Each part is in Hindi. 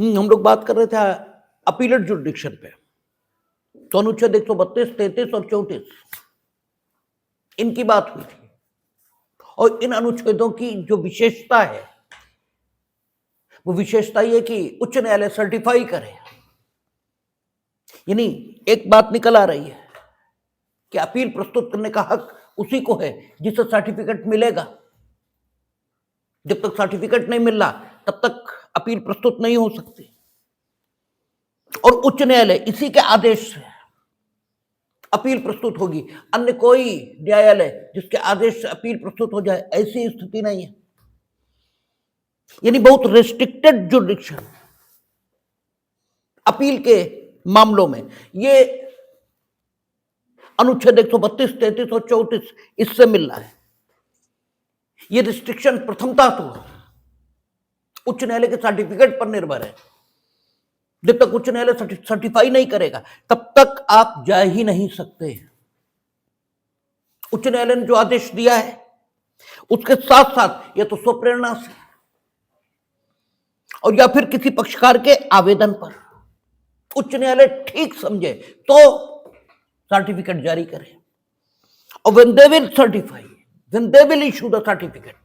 हम लोग बात कर रहे थे अपीलेट जुरिडिक्शन पे। तो अनुच्छेद 132, 33 और 34 इनकी बात हुई थी, और इन अनुच्छेदों की जो विशेषता है वो विशेषता ये कि उच्च न्यायालय सर्टिफाई करे। यानी एक बात निकल आ रही है कि अपील प्रस्तुत करने का हक उसी को है जिसे सर्टिफिकेट मिलेगा। जब तक सर्टिफिकेट नहीं मिल रहा तब तक अपील प्रस्तुत नहीं हो सकती, और उच्च न्यायालय इसी के आदेश से अपील प्रस्तुत होगी। अन्य कोई न्यायालय जिसके आदेश से अपील प्रस्तुत हो जाए, ऐसी स्थिति नहीं है। यानी बहुत रेस्ट्रिक्टेड जुरिडिक्शन अपील के मामलों में ये अनुच्छेद 132, 33 और 34 इससे मिल रहा है। ये रिस्ट्रिक्शन प्रथमता तो उच्च न्यायालय के सर्टिफिकेट पर निर्भर है। जब तक उच्च न्यायालय सर्टिफाई नहीं करेगा तब तक आप जा ही नहीं सकते। उच्च न्यायालय ने जो आदेश दिया है उसके साथ साथ या तो स्वप्रेरणा से और या फिर किसी पक्षकार के आवेदन पर उच्च न्यायालय ठीक समझे तो सर्टिफिकेट जारी करे। और when they will certify, when they will issue the certificate,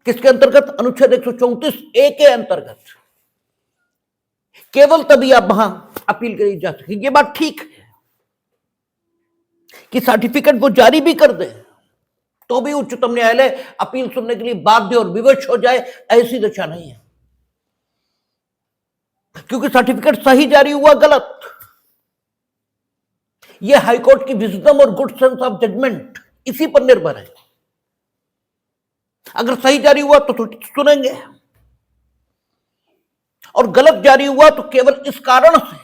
किसके अंतर्गत? अनुच्छेद 134A के अंतर्गत। केवल तभी आप वहां अपील करी जा सकेगी। ये बात ठीक है कि सर्टिफिकेट वो जारी भी कर दे तो भी उच्चतम न्यायालय अपील सुनने के लिए बाध्य और विवश हो जाए, ऐसी दशा नहीं है। क्योंकि सर्टिफिकेट सही जारी हुआ गलत, यह हाईकोर्ट की विजडम और गुड सेंस ऑफ जजमेंट इसी पर निर्भर है। अगर सही जारी हुआ तो सुनेंगे, और गलत जारी हुआ तो केवल इस कारण से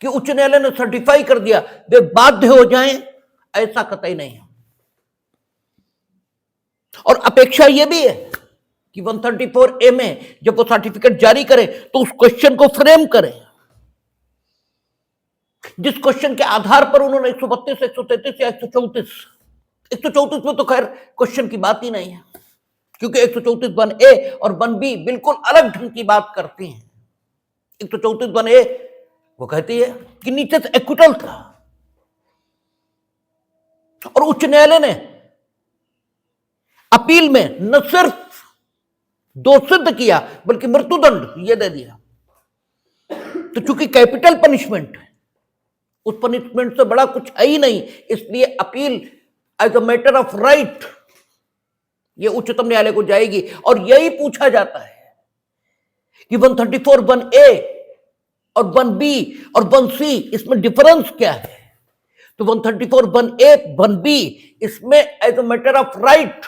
कि उच्च न्यायालय ने सर्टिफाई कर दिया वे बाध्य हो जाएं, ऐसा कतई नहीं है। और अपेक्षा यह भी है कि 134A में जब वो सर्टिफिकेट जारी करे तो उस क्वेश्चन को फ्रेम करे जिस क्वेश्चन के आधार पर उन्होंने 132, 133 या 134 में तो खैर क्वेश्चन की बात ही नहीं है, क्योंकि 134 1A और 1B बिल्कुल अलग ढंग की बात करती हैं। 134 1A वो कहती है कि नीचे से एक्विटल था, और उच्च न्यायालय ने अपील में न सिर्फ दोष सिद्ध किया बल्कि मृत्युदंड ये दे दिया। तो चूंकि कैपिटल पनिशमेंट है, उस पनिशमेंट से बड़ा कुछ है ही नहीं, इसलिए appeal as a matter of right ये उच्चतम न्यायालय को जाएगी। और यही पूछा जाता है कि 134 1A और 1B और 1C इसमें डिफरेंस क्या है? तो 134 1A 1B इसमें as a matter of right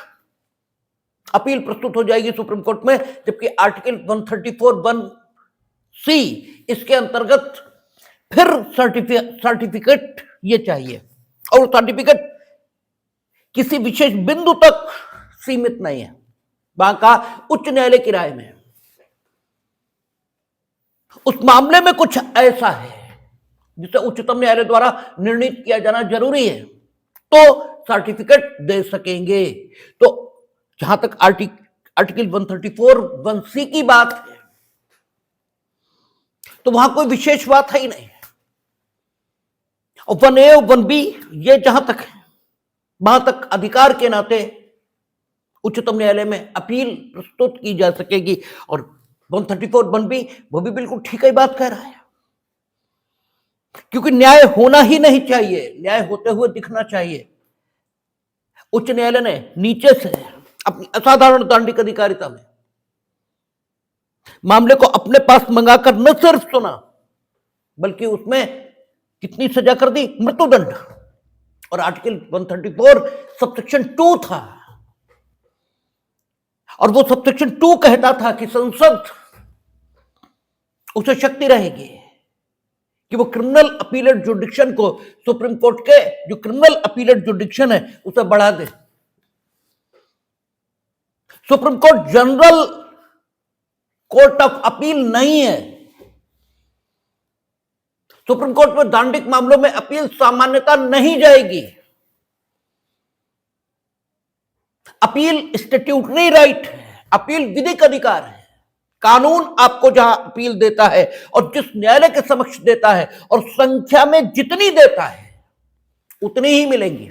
appeal प्रस्तुत हो जाएगी सुप्रीम कोर्ट में, जबकि आर्टिकल 134 1C इसके अंतर्गत फिर सर्टिफिकेट ये चाहिए, और सर्टिफिकेट किसी विशेष बिंदु तक सीमित नहीं है। वहां का उच्च न्यायालय की राय में उस मामले में कुछ ऐसा है जिसे उच्चतम न्यायालय द्वारा निर्णित किया जाना जरूरी है तो सर्टिफिकेट दे सकेंगे। तो जहां तक आर्टिकल 134 1C की बात है तो वहां कोई विशेष बात है ही नहीं। और 1A और 1B ये जहां तक है वहां तक अधिकार के नाते उच्चतम न्यायालय में अपील प्रस्तुत की जा सकेगी। और 134 1B वो भी बिल्कुल ठीक ही बात कह रहा है, क्योंकि न्याय होना ही नहीं चाहिए, न्याय होते हुए दिखना चाहिए। उच्च न्यायालय ने नीचे से अपनी असाधारण दांडिक अधिकारिता में मामले को अपने पास मंगाकर न सिर्फ सुना बल्कि उसमें कितनी सजा कर दी? मृत्युदंड। और आर्टिकल 134 सबसेक्शन 2 था, और वो सबसेक्शन 2 कहता था कि संसद उसे शक्ति रहेगी कि वो क्रिमिनल अपीलेट जुरिडिक्शन को, सुप्रीम कोर्ट के जो क्रिमिनल अपीलेट जुरिडिक्शन है उसे बढ़ा दे। Supreme court general court of appeal नहीं है। सुप्रीम कोर्ट में दांडिक मामलों में अपील सामान्यता नहीं जाएगी। अपील स्टैट्यूटरी राइट है, अपील विधिक अधिकार है। कानून आपको जहां अपील देता है और जिस न्यायालय के समक्ष देता है और संख्या में जितनी देता है उतनी ही मिलेंगी।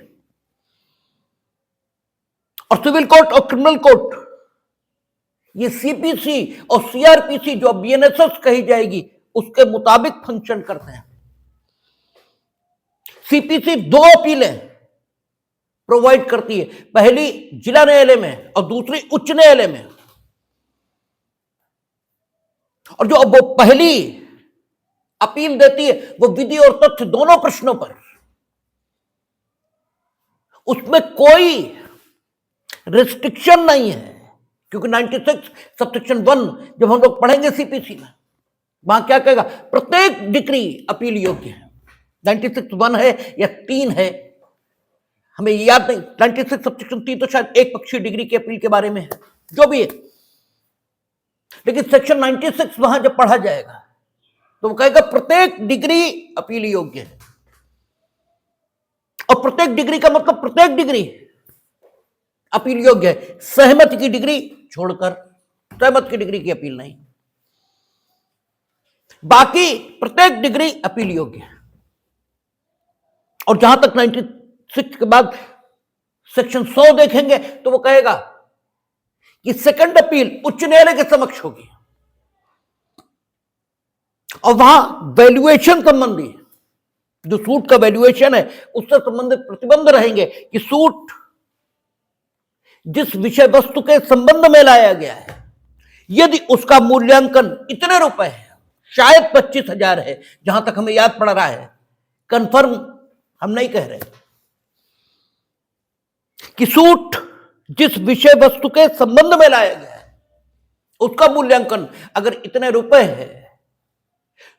और सिविल कोर्ट और क्रिमिनल कोर्ट, ये सीपीसी और सीआरपीसी जो बीएनएसएस कही जाएगी उसके मुताबिक फंक्शन करते हैं। सीपीसी 2 अपीलें प्रोवाइड करती है, पहली जिला न्यायालय में और दूसरी उच्च न्यायालय में। और जो वो पहली अपील देती है वो विधि और तथ्य दोनों प्रश्नों पर, उसमें कोई रिस्ट्रिक्शन नहीं है, क्योंकि 96 सबसेक्शन 1 जब हम लोग पढ़ेंगे सीपीसी में, वहां क्या कहेगा, प्रत्येक डिग्री अपील योग्य है। 96(1) है या 3 है, हमें याद नहीं। 96 सबसेक्शन 3 तो शायद एक पक्षीय डिग्री की अपील के बारे में है, जो भी है। लेकिन सेक्शन 96 वहां जब पढ़ा जाएगा तो वो कहेगा प्रत्येक डिग्री अपील योग्य है। और प्रत्येक डिग्री का मतलब प्रत्येक डिग्री अपील योग्य है, सहमति की डिग्री छोड़कर। सहमति की डिग्री की अपील नहीं, बाकी प्रत्येक डिग्री अपील योग्य है। और जहां तक 96 के बाद सेक्शन 100 देखेंगे तो वो कहेगा कि सेकंड अपील उच्च न्यायालय के समक्ष होगी, और वहां वैल्यूएशन संबंधी जो सूट का वैल्यूएशन है उससे संबंधित प्रतिबंध रहेंगे कि सूट जिस विषय वस्तु के संबंध में लाया गया है, यदि उसका मूल्यांकन इतने रुपए है, शायद 25,000 है, जहां तक हमें याद पड़ रहा है, कंफर्म हम नहीं कह रहे, कि सूट जिस विषय वस्तु के संबंध में लाया गया है उसका मूल्यांकन अगर इतने रुपए है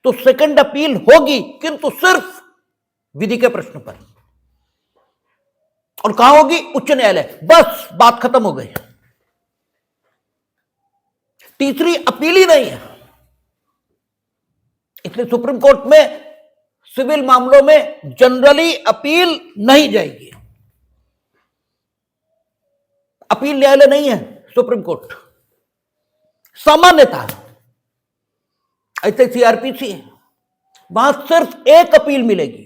तो सेकंड अपील होगी, किंतु सिर्फ विधि के प्रश्न पर। और कहां होगी? उच्च न्यायालय। बस बात खत्म हो गई। तीसरी अपील ही नहीं है। इसलिए सुप्रीम कोर्ट में सिविल मामलों में जनरली अपील नहीं जाएगी। अपील न्यायालय नहीं है सुप्रीम कोर्ट, सामान्यतः। ऐसे सीआरपीसी है, वहां सिर्फ एक अपील मिलेगी।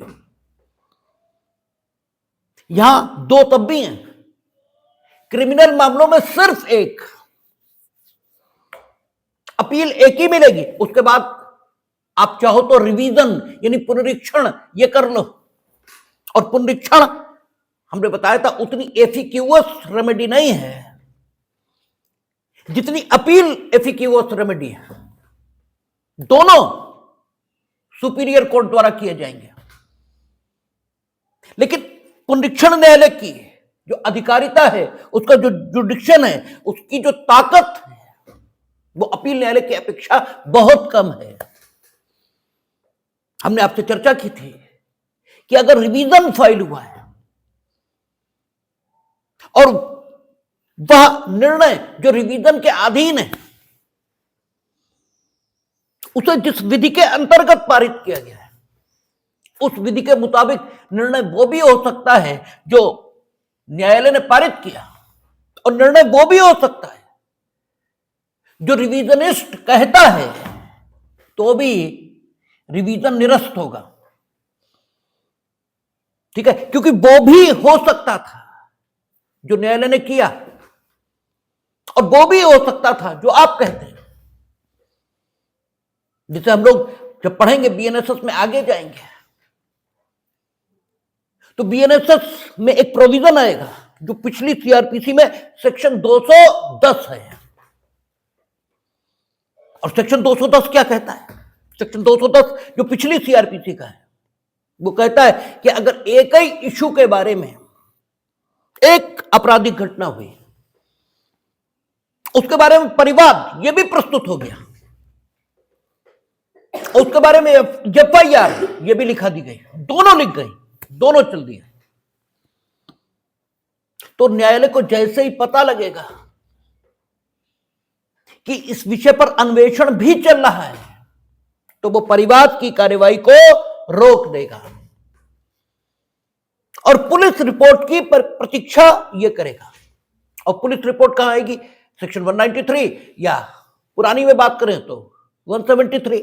यहां 2 तब भी हैं। क्रिमिनल मामलों में सिर्फ एक अपील, एक ही मिलेगी। उसके बाद आप चाहो तो रिवीजन यानी पुनरीक्षण ये कर लो। और पुनरीक्षण हमने बताया था उतनी एफिक्यूअस रेमेडी नहीं है जितनी अपील एफिक्यूअस रेमेडी है। दोनों सुपीरियर कोर्ट द्वारा किए जाएंगे। लेकिन पुनरीक्षण न्यायालय की जो अधिकारिता है, उसका जो जुडिक्शन है, उसकी जो ताकत है, वो अपील न्यायालय की अपेक्षा बहुत कम है। हमने आपसे चर्चा की थी कि अगर रिवीजन फाइल हुआ है और वह निर्णय जो रिवीजन के अधीन है, उसे जिस विधि के अंतर्गत पारित किया गया है, उस विधि के मुताबिक निर्णय वो भी हो सकता है जो न्यायालय ने पारित किया, और निर्णय वो भी हो सकता है जो रिवीजनिस्ट कहता है, तो भी रिवीजन निरस्त होगा। ठीक है, क्योंकि वो भी हो सकता था जो न्यायालय ने किया, और वो भी हो सकता था जो आप कहते हैं। जिसे हम लोग जब पढ़ेंगे बीएनएसएस में आगे जाएंगे, तो बीएनएसएस में एक प्रोविजन आएगा जो पिछली सीआरपीसी में सेक्शन 210 है। और सेक्शन 210 क्या कहता है? सेक्शन 210 जो पिछली सीआरपीसी का है, वो कहता है कि अगर एक ही इशू के बारे में एक आपराधिक घटना हुई, उसके बारे में परिवाद ये भी प्रस्तुत हो गया, उसके बारे में एफआईआर ये भी लिखा दी गई, दोनों लिख गई, दोनों चल दिए, तो न्यायालय को जैसे ही पता लगेगा कि इस विषय पर अन्वेषण भी चल रहा है, तो वो परिवाद की कार्यवाही को रोक देगा और पुलिस रिपोर्ट की प्रतीक्षा ये करेगा। और पुलिस रिपोर्ट कहां आएगी? सेक्शन 193, या पुरानी में बात करें तो 173।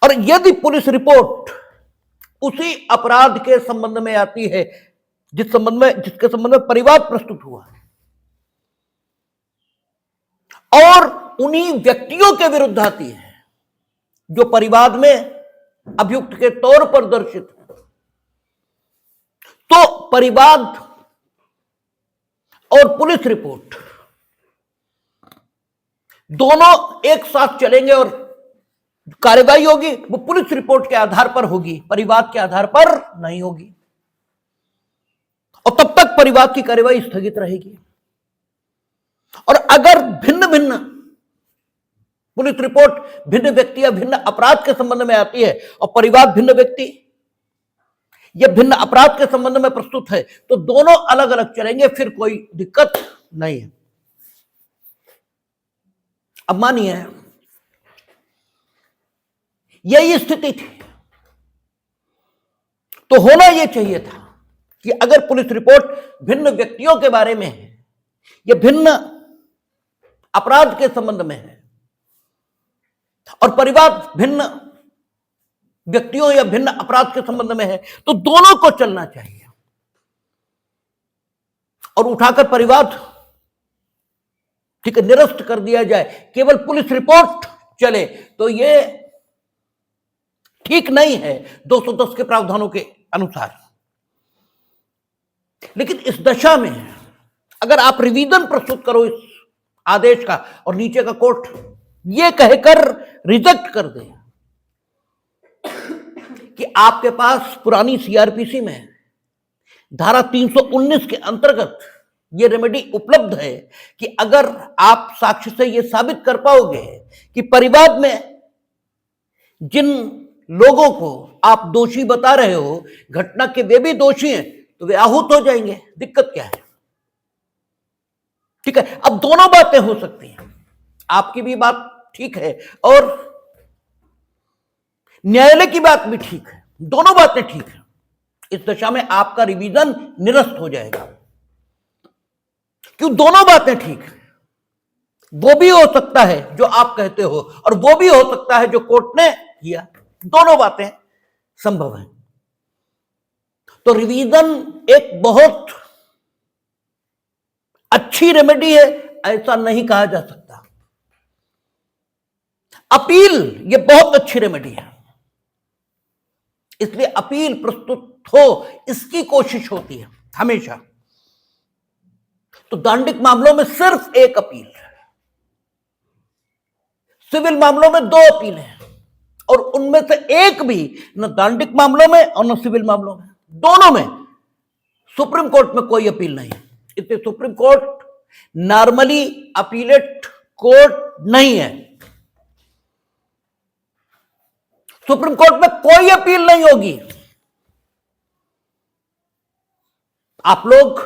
और यदि पुलिस रिपोर्ट उसी अपराध के संबंध में आती है जिसके संबंध में परिवाद प्रस्तुत हुआ और उन्हीं व्यक्तियों के विरुद्ध आती है जो परिवाद में अभियुक्त के तौर पर दर्शित है, तो परिवाद और पुलिस रिपोर्ट दोनों एक साथ चलेंगे और कार्रवाई होगी वो पुलिस रिपोर्ट के आधार पर होगी, परिवाद के आधार पर नहीं होगी। और तब तक परिवाद की कार्रवाई स्थगित रहेगी। और अगर भिन्न भिन्न पुलिस रिपोर्ट भिन्न व्यक्ति या भिन्न अपराध के संबंध में आती है और परिवाद भिन्न व्यक्ति या भिन्न अपराध के संबंध में प्रस्तुत है, तो दोनों अलग अलग चलेंगे, फिर कोई दिक्कत नहीं है। अब मानिए यही स्थिति थी, तो होना यह चाहिए था कि अगर पुलिस रिपोर्ट भिन्न व्यक्तियों के बारे में है या भिन्न अपराध के संबंध में है और परिवाद भिन्न व्यक्तियों या भिन्न अपराध के संबंध में है, तो दोनों को चलना चाहिए। और उठाकर परिवाद ठीक है निरस्त कर दिया जाए, केवल पुलिस रिपोर्ट चले, तो यह ठीक नहीं है 210 के प्रावधानों के अनुसार। लेकिन इस दशा में अगर आप रिवीजन प्रस्तुत करो इस आदेश का और नीचे का कोर्ट यह कहकर रिजेक्ट कर दे कि आपके पास पुरानी सीआरपीसी में धारा 319 के अंतर्गत यह रेमेडी उपलब्ध है कि अगर आप साक्ष्य से यह साबित कर पाओगे कि परिवाद में जिन लोगों को आप दोषी बता रहे हो घटना के वे भी दोषी हैं, तो वे आहूत हो जाएंगे। दिक्कत क्या है? ठीक है, अब दोनों बातें हो सकती हैं, आपकी भी बात ठीक है और न्यायालय की बात भी ठीक है, दोनों बातें ठीक है। इस दशा में आपका रिवीजन निरस्त हो जाएगा। क्यों? दोनों बातें ठीक है। वो भी हो सकता है जो आप कहते हो और वो भी हो सकता है जो कोर्ट ने किया, दोनों बातें संभव है। तो रिवीजन एक बहुत अच्छी रेमेडी है, ऐसा नहीं कहा जा सकता। अपील ये बहुत अच्छी रेमेडी है, इसलिए अपील प्रस्तुत हो इसकी कोशिश होती है हमेशा। तो दांडिक मामलों में सिर्फ एक अपील, सिविल मामलों में 2 अपीलें हैं और उनमें से एक भी न दांडिक मामलों में और न सिविल मामलों में, दोनों में सुप्रीम कोर्ट में कोई अपील नहीं है। इसलिए supreme court normally appellate court नहीं है। सुप्रीम कोर्ट में कोई अपील नहीं होगी। आप लोग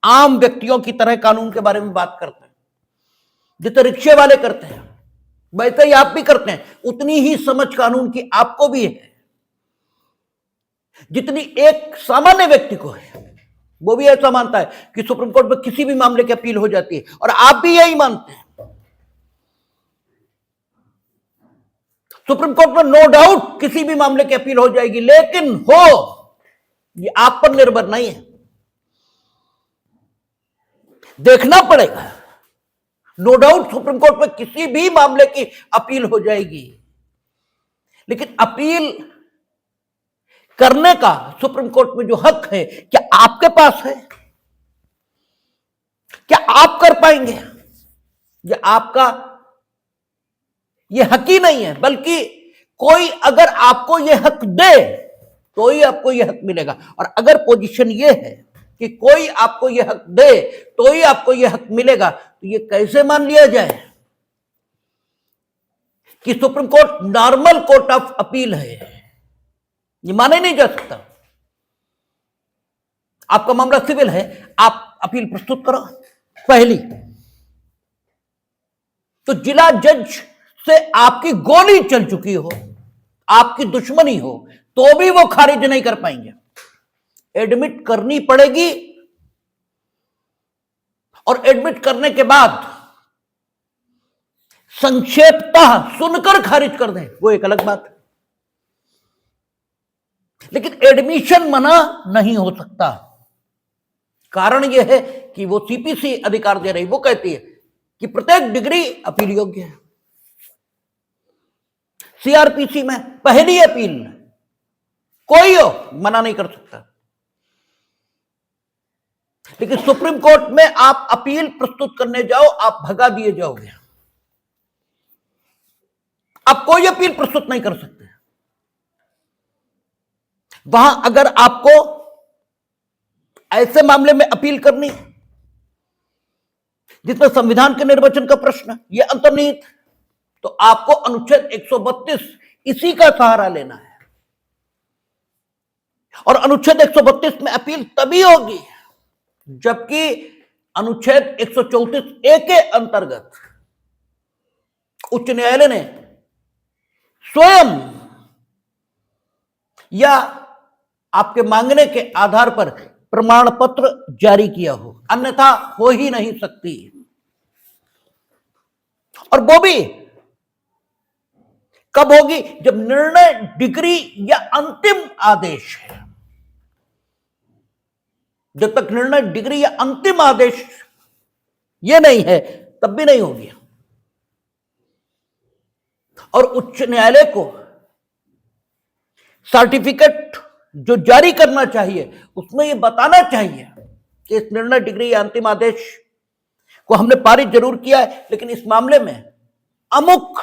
आम व्यक्तियों की तरह कानून के बारे में बात करते हैं, जितने रिक्शे वाले करते हैं वैसे ही आप भी करते हैं। उतनी ही समझ कानून की आपको भी है जितनी एक सामान्य व्यक्ति को है। वो भी ऐसा मानता है कि सुप्रीम कोर्ट में किसी भी मामले की अपील हो जाती है और आप भी यही मानते हैं। सुप्रीम कोर्ट में नो डाउट किसी भी मामले की अपील हो जाएगी, लेकिन हो ये आप पर निर्भर नहीं है, देखना पड़ेगा। नो डाउट सुप्रीम कोर्ट में किसी भी मामले की अपील हो जाएगी, लेकिन अपील करने का सुप्रीम कोर्ट में जो हक है क्या आपके पास है? क्या आप कर पाएंगे? या आपका यह हक ही नहीं है, बल्कि कोई अगर आपको यह हक दे तो ही आपको यह हक मिलेगा। और अगर पोजीशन यह है कि कोई आपको यह हक दे तो ही आपको यह हक मिलेगा, तो यह कैसे मान लिया जाए कि supreme court normal court of appeal है? ये माना ही नहीं जा सकता। आपका मामला सिविल है, आप अपील प्रस्तुत करो पहली, तो जिला जज से आपकी गोली चल चुकी हो, आपकी दुश्मनी हो, तो भी वो खारिज नहीं कर पाएंगे। एडमिट करनी पड़ेगी और एडमिट करने के बाद संक्षेपतः सुनकर खारिज कर दें, वो एक अलग बात है। लेकिन एडमिशन मना नहीं हो सकता। कारण यह है कि वो सीपीसी अधिकार दे रही, वो कहती है कि प्रत्येक डिग्री अपील योग्य है। सीआरपीसी में पहली अपील कोई हो मना नहीं कर सकता, लेकिन सुप्रीम कोर्ट में आप अपील प्रस्तुत करने जाओ, आप भगा दिए जाओगे। आप कोई अपील प्रस्तुत नहीं कर सकते। वहां अगर आपको ऐसे मामले में अपील करनी जिसमें संविधान के निर्वचन का प्रश्न यह अंतर्निहित, तो आपको अनुच्छेद 132 इसी का सहारा लेना है। और अनुच्छेद 132 में अपील तभी होगी जबकि अनुच्छेद 134A के अंतर्गत उच्च न्यायालय ने स्वयं या आपके मांगने के आधार पर प्रमाण पत्र जारी किया हो, अन्यथा हो ही नहीं सकती। और वो भी कब होगी? जब निर्णय, डिग्री या अंतिम आदेश है। जब तक निर्णय, डिग्री या अंतिम आदेश ये नहीं है तब भी नहीं होगी। और उच्च न्यायालय को सर्टिफिकेट जो जारी करना चाहिए उसमें यह बताना चाहिए कि इस निर्णय, डिग्री या अंतिम आदेश को हमने पारित जरूर किया है, लेकिन इस मामले में अमुक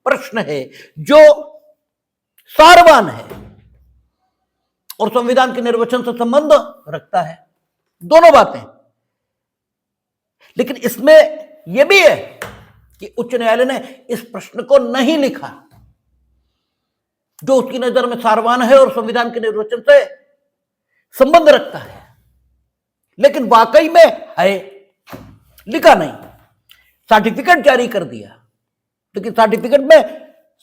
प्रश्न है जो सारवान है और संविधान के निर्वचन से संबंध रखता है। दोनों बातें। लेकिन इसमें यह भी है कि उच्च न्यायालय ने इस प्रश्न को नहीं लिखा जो उसकी नजर में सारवान है और संविधान के निर्वचन से संबंध रखता है, लेकिन वाकई में है, लिखा नहीं। सर्टिफिकेट जारी कर दिया, लेकिन सर्टिफिकेट में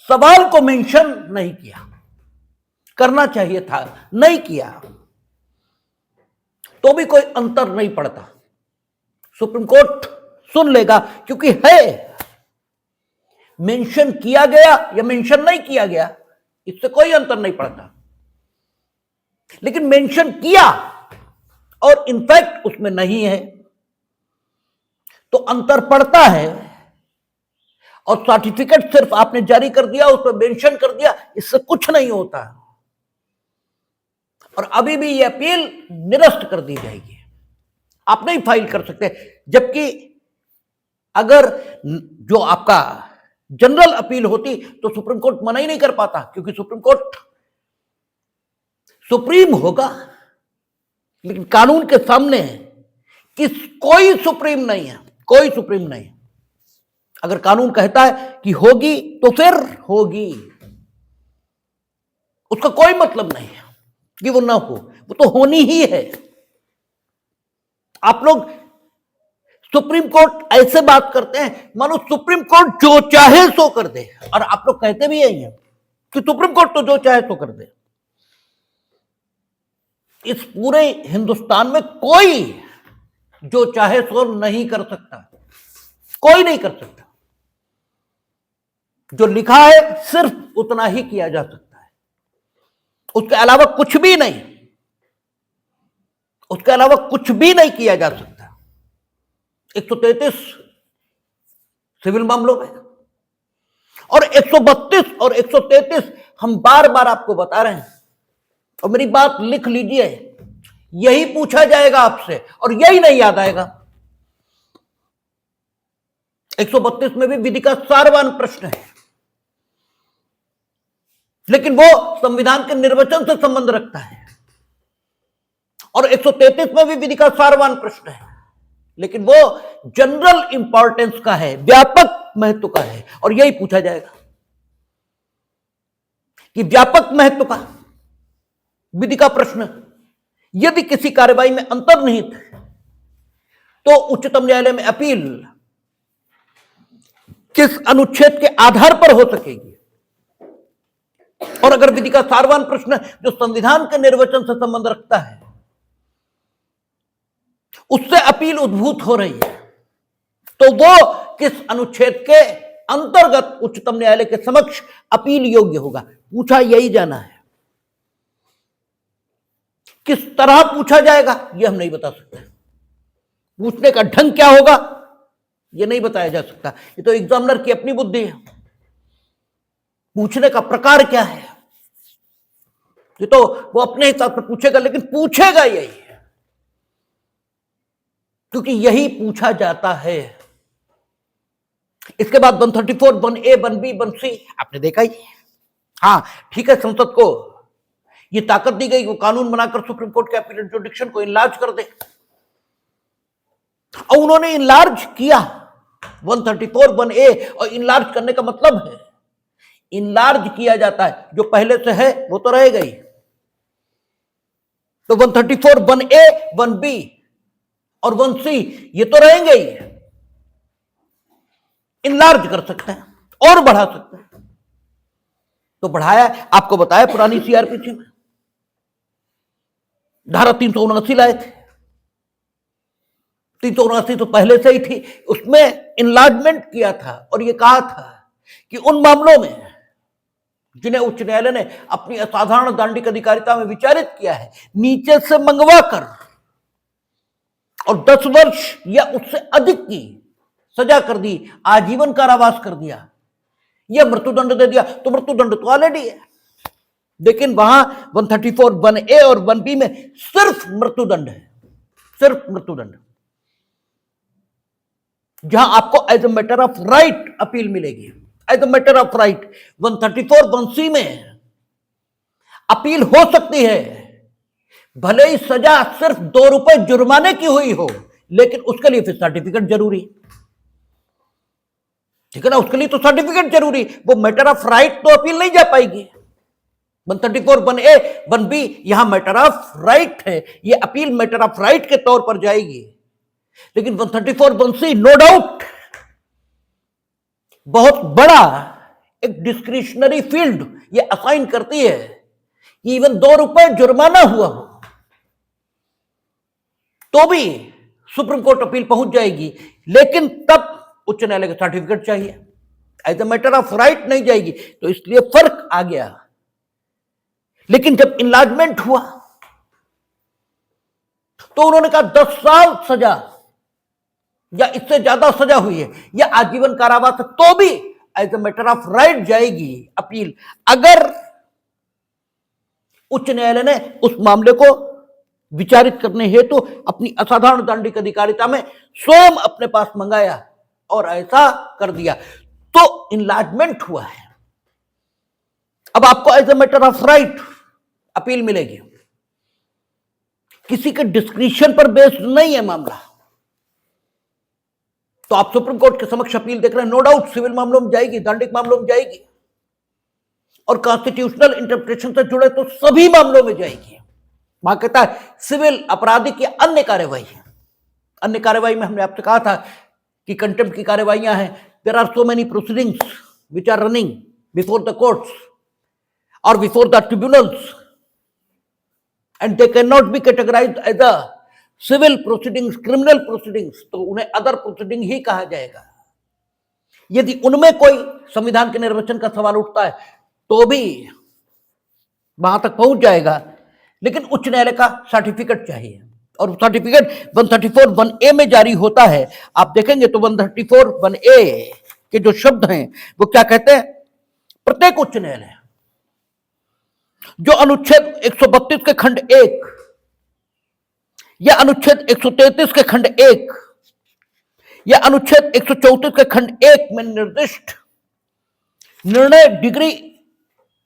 सवाल को मेंशन नहीं किया। करना चाहिए था, नहीं किया, तो भी कोई अंतर नहीं पड़ता। सुप्रीम कोर्ट सुन लेगा, क्योंकि है, मेंशन किया गया या मेंशन नहीं किया गया इससे कोई अंतर नहीं पड़ता। लेकिन मेंशन किया और इनफैक्ट उसमें नहीं है तो अंतर पड़ता है। और सर्टिफिकेट सिर्फ आपने जारी कर दिया, उस पर मेंशन कर दिया, इससे कुछ नहीं होता। और अभी भी यह अपील निरस्त कर दी जाएगी, आप नहीं फाइल कर सकते। जबकि अगर जो आपका जनरल अपील होती तो सुप्रीम कोर्ट मना ही नहीं कर पाता, क्योंकि सुप्रीम कोर्ट सुप्रीम होगा, लेकिन कानून के सामने कोई सुप्रीम नहीं है, कोई सुप्रीम नहीं। अगर कानून कहता है कि होगी तो फिर होगी, उसका कोई मतलब नहीं है कि वो ना हो, वो तो होनी ही है। आप लोग सुप्रीम कोर्ट ऐसे बात करते हैं मानो सुप्रीम कोर्ट जो चाहे सो कर दे, और आप लोग कहते भी यही हैं कि सुप्रीम कोर्ट तो जो चाहे सो कर दे। इस पूरे हिंदुस्तान में कोई जो चाहे सो नहीं कर सकता, कोई नहीं कर सकता। जो लिखा है सिर्फ उतना ही किया जा सकता है, उसके अलावा कुछ भी नहीं, उसके अलावा कुछ भी नहीं किया जा सकता। 133 सिविल मामलों में और 132 और 133 हम बार बार आपको बता रहे हैं, और मेरी बात लिख लीजिए, यही पूछा जाएगा आपसे और यही नहीं याद आएगा। 132 में भी विधि का सारवान प्रश्न है, लेकिन वो संविधान के निर्वचन से संबंध रखता है। और 133 में भी विधि का सारवान प्रश्न है, लेकिन वो जनरल इंपॉर्टेंस का है, व्यापक महत्व का है, और यही पूछा जाएगा कि व्यापक महत्व का विधि का प्रश्न यदि किसी कार्यवाही में अंतर्निहित है तो उच्चतम न्यायालय में अपील किस अनुच्छेद के आधार पर हो सकेगी। और अगर विधि का सारवान प्रश्न जो संविधान के निर्वचन से संबंध रखता है उससे अपील उद्भूत हो रही है, तो वो किस अनुच्छेद के अंतर्गत उच्चतम न्यायालय के समक्ष अपील योग्य होगा, पूछा यही जाना है। किस तरह पूछा जाएगा यह हम नहीं बता सकते, पूछने का ढंग क्या होगा यह नहीं बताया जा सकता, ये तो एग्जामिनर की अपनी बुद्धि है। पूछने का प्रकार क्या है ये तो वो अपने हिसाब से पूछेगा, लेकिन पूछेगा यही है क्योंकि यही पूछा जाता है। इसके बाद 134, 1A, 1B, 1C आपने देखा ही। हाँ ठीक है, संसद को ये ताकत दी गई वो कानून बनाकर सुप्रीम कोर्ट के अपीलेट जुडिक्शन को इनलार्ज कर दे, और उन्होंने इनलार्ज किया 134, 1A। और इनलार्ज करने का मतलब है इनलार्ज किया जाता है, जो पहले से है वो तो रहेगा ही। तो 134, 1A, 1B और 1C ये तो रहेंगे ही, इनलार्ज कर सकते हैं और बढ़ा सकते हैं। तो बढ़ाया, आपको बताया पुरानी सीआरपीसी में धारा 379 लाए थे, 379 तो पहले से ही थी, उसमें इनलार्जमेंट किया था और ये कहा था कि उन मामलों में जिन्हें उच्च न्यायालय ने अपनी असाधारण दांडिक अधिकारिता में विचारित किया है, नीचे से मंगवा कर और 10 वर्ष या उससे अधिक की सजा कर दी, आजीवन कारावास कर दिया या मृत्युदंड दे दिया, तो मृत्युदंड तो ऑलरेडी है। लेकिन वहां 134, 1A और 1B में सिर्फ मृत्युदंड है, सिर्फ मृत्युदंड, जहां आपको as a matter of right appeal मिलेगी, as a matter of right. 134, 1C में अपील हो सकती है, भले ही सजा सिर्फ 2 रुपए जुर्माने की हुई हो, लेकिन उसके लिए फिर सर्टिफिकेट जरूरी, ठीक है ना, उसके लिए तो सर्टिफिकेट जरूरी, वो मैटर ऑफ राइट तो अपील नहीं जा पाएगी। 134, 1A, 1B यहां मैटर ऑफ राइट है, ये अपील मैटर ऑफ राइट के तौर पर जाएगी। लेकिन 134, 1C नो डाउट बहुत बड़ा एक डिस्क्रिशनरी फील्ड ये असाइन करती है कि इवन 2 रुपए जुर्माना हुआ हो तो भी सुप्रीम कोर्ट अपील पहुंच जाएगी, लेकिन तब उच्च न्यायालय का सर्टिफिकेट चाहिए, as a matter of right नहीं जाएगी। तो इसलिए फर्क आ गया। लेकिन जब इनलार्जमेंट हुआ तो उन्होंने कहा 10 साल सजा या इससे ज्यादा सजा हुई है या आजीवन कारावास, तो भी as a matter of right जाएगी अपील, अगर उच्च न्यायालय ने उस मामले को विचारित करने हेतु अपनी असाधारण दांडिक अधिकारिता में स्वयं अपने पास मंगाया और ऐसा कर दिया, तो इनलार्जमेंट हुआ है। अब आपको as a matter of right appeal मिलेगी, किसी के डिस्क्रिशन पर बेस्ड नहीं है मामला। तो आप सुप्रीम कोर्ट के समक्ष अपील देख रहे हैं, नो डाउट सिविल मामलों में जाएगी, दांडिक मामलों में जाएगी, और कॉन्स्टिट्यूशनल इंटरप्रिटेशन से जुड़े तो सभी मामलों में जाएगी। वहां कहता है सिविल, आपराधिक या अन्य कार्यवाही। अन्य कार्यवाही में हमने आपसे कहा था कि कंटेम्प्ट की कार्यवाहियां हैं, there are so many proceedings which are running before the courts और before the tribunals and they can not be categorized as a civil proceedings, criminal proceedings, तो उन्हें अदर प्रोसीडिंग ही कहा जाएगा। यदि उनमें कोई संविधान के निर्वचन का सवाल उठता है तो भी वहां तक पहुंच जाएगा, लेकिन उच्च न्यायालय का सर्टिफिकेट चाहिए, और सर्टिफिकेट 134, 1A में जारी होता है। आप देखेंगे तो 134, 1A के जो शब्द हैं वो क्या कहते हैं, प्रत्येक उच्च न्यायालय जो अनुच्छेद 132 के खंड 1 या अनुच्छेद 133 के खंड 1 या अनुच्छेद 134 के खंड 1 में निर्दिष्ट निर्णय, डिग्री,